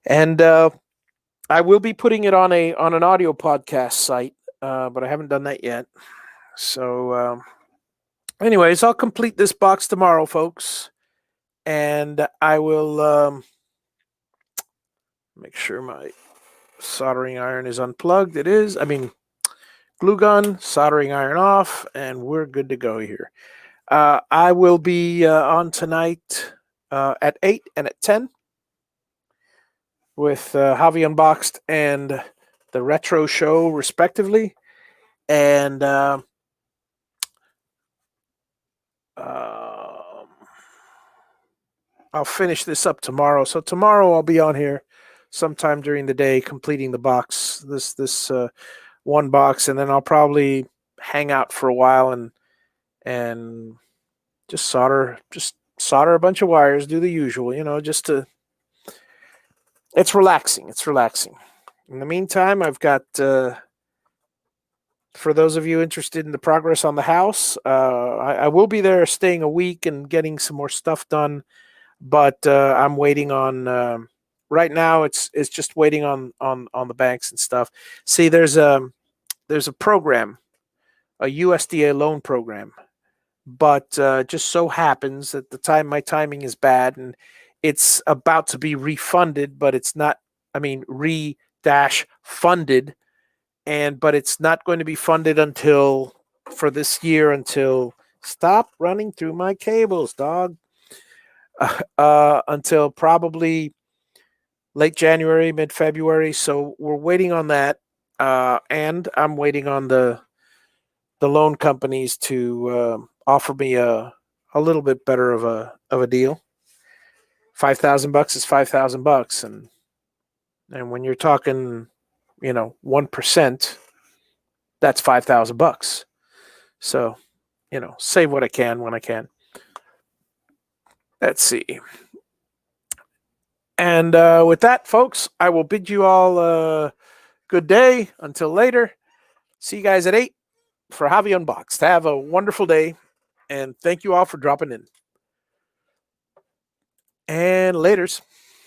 And I will be putting it on an audio podcast site, but I haven't done that yet. So anyways, I'll complete this box tomorrow, folks. And I will make sure my soldering iron is unplugged. It is. I mean, glue gun, soldering iron off, and we're good to go here. I will be on tonight at 8 and at 10 with Javi Unboxed and the Retro Show, respectively. And I'll finish this up tomorrow. So tomorrow I'll be on here sometime during the day completing the box, this one box, and then I'll probably hang out for a while and just solder a bunch of wires, do the usual, just to. It's relaxing. It's relaxing. In the meantime, I've got. For those of you interested in the progress on the house, I will be there staying a week and getting some more stuff done. But I'm waiting on. Right now, it's just waiting on the banks and stuff. See, there's a program, a USDA loan program, but just so happens that my timing is bad, and it's about to be refunded, but it's not. I mean, funded, but it's not going to be funded until for this year until stop running through my cables, dog. Until probably late January, mid February. So we're waiting on that, and I'm waiting on the loan companies to offer me a little bit better of a deal. $5,000 is $5,000, and when you're talking, 1%, that's $5,000. So, save what I can when I can. Let's see. And with that, folks, I will bid you all good day until later. See you guys at 8 for Javi Unboxed. Have a wonderful day, and thank you all for dropping in. And laters.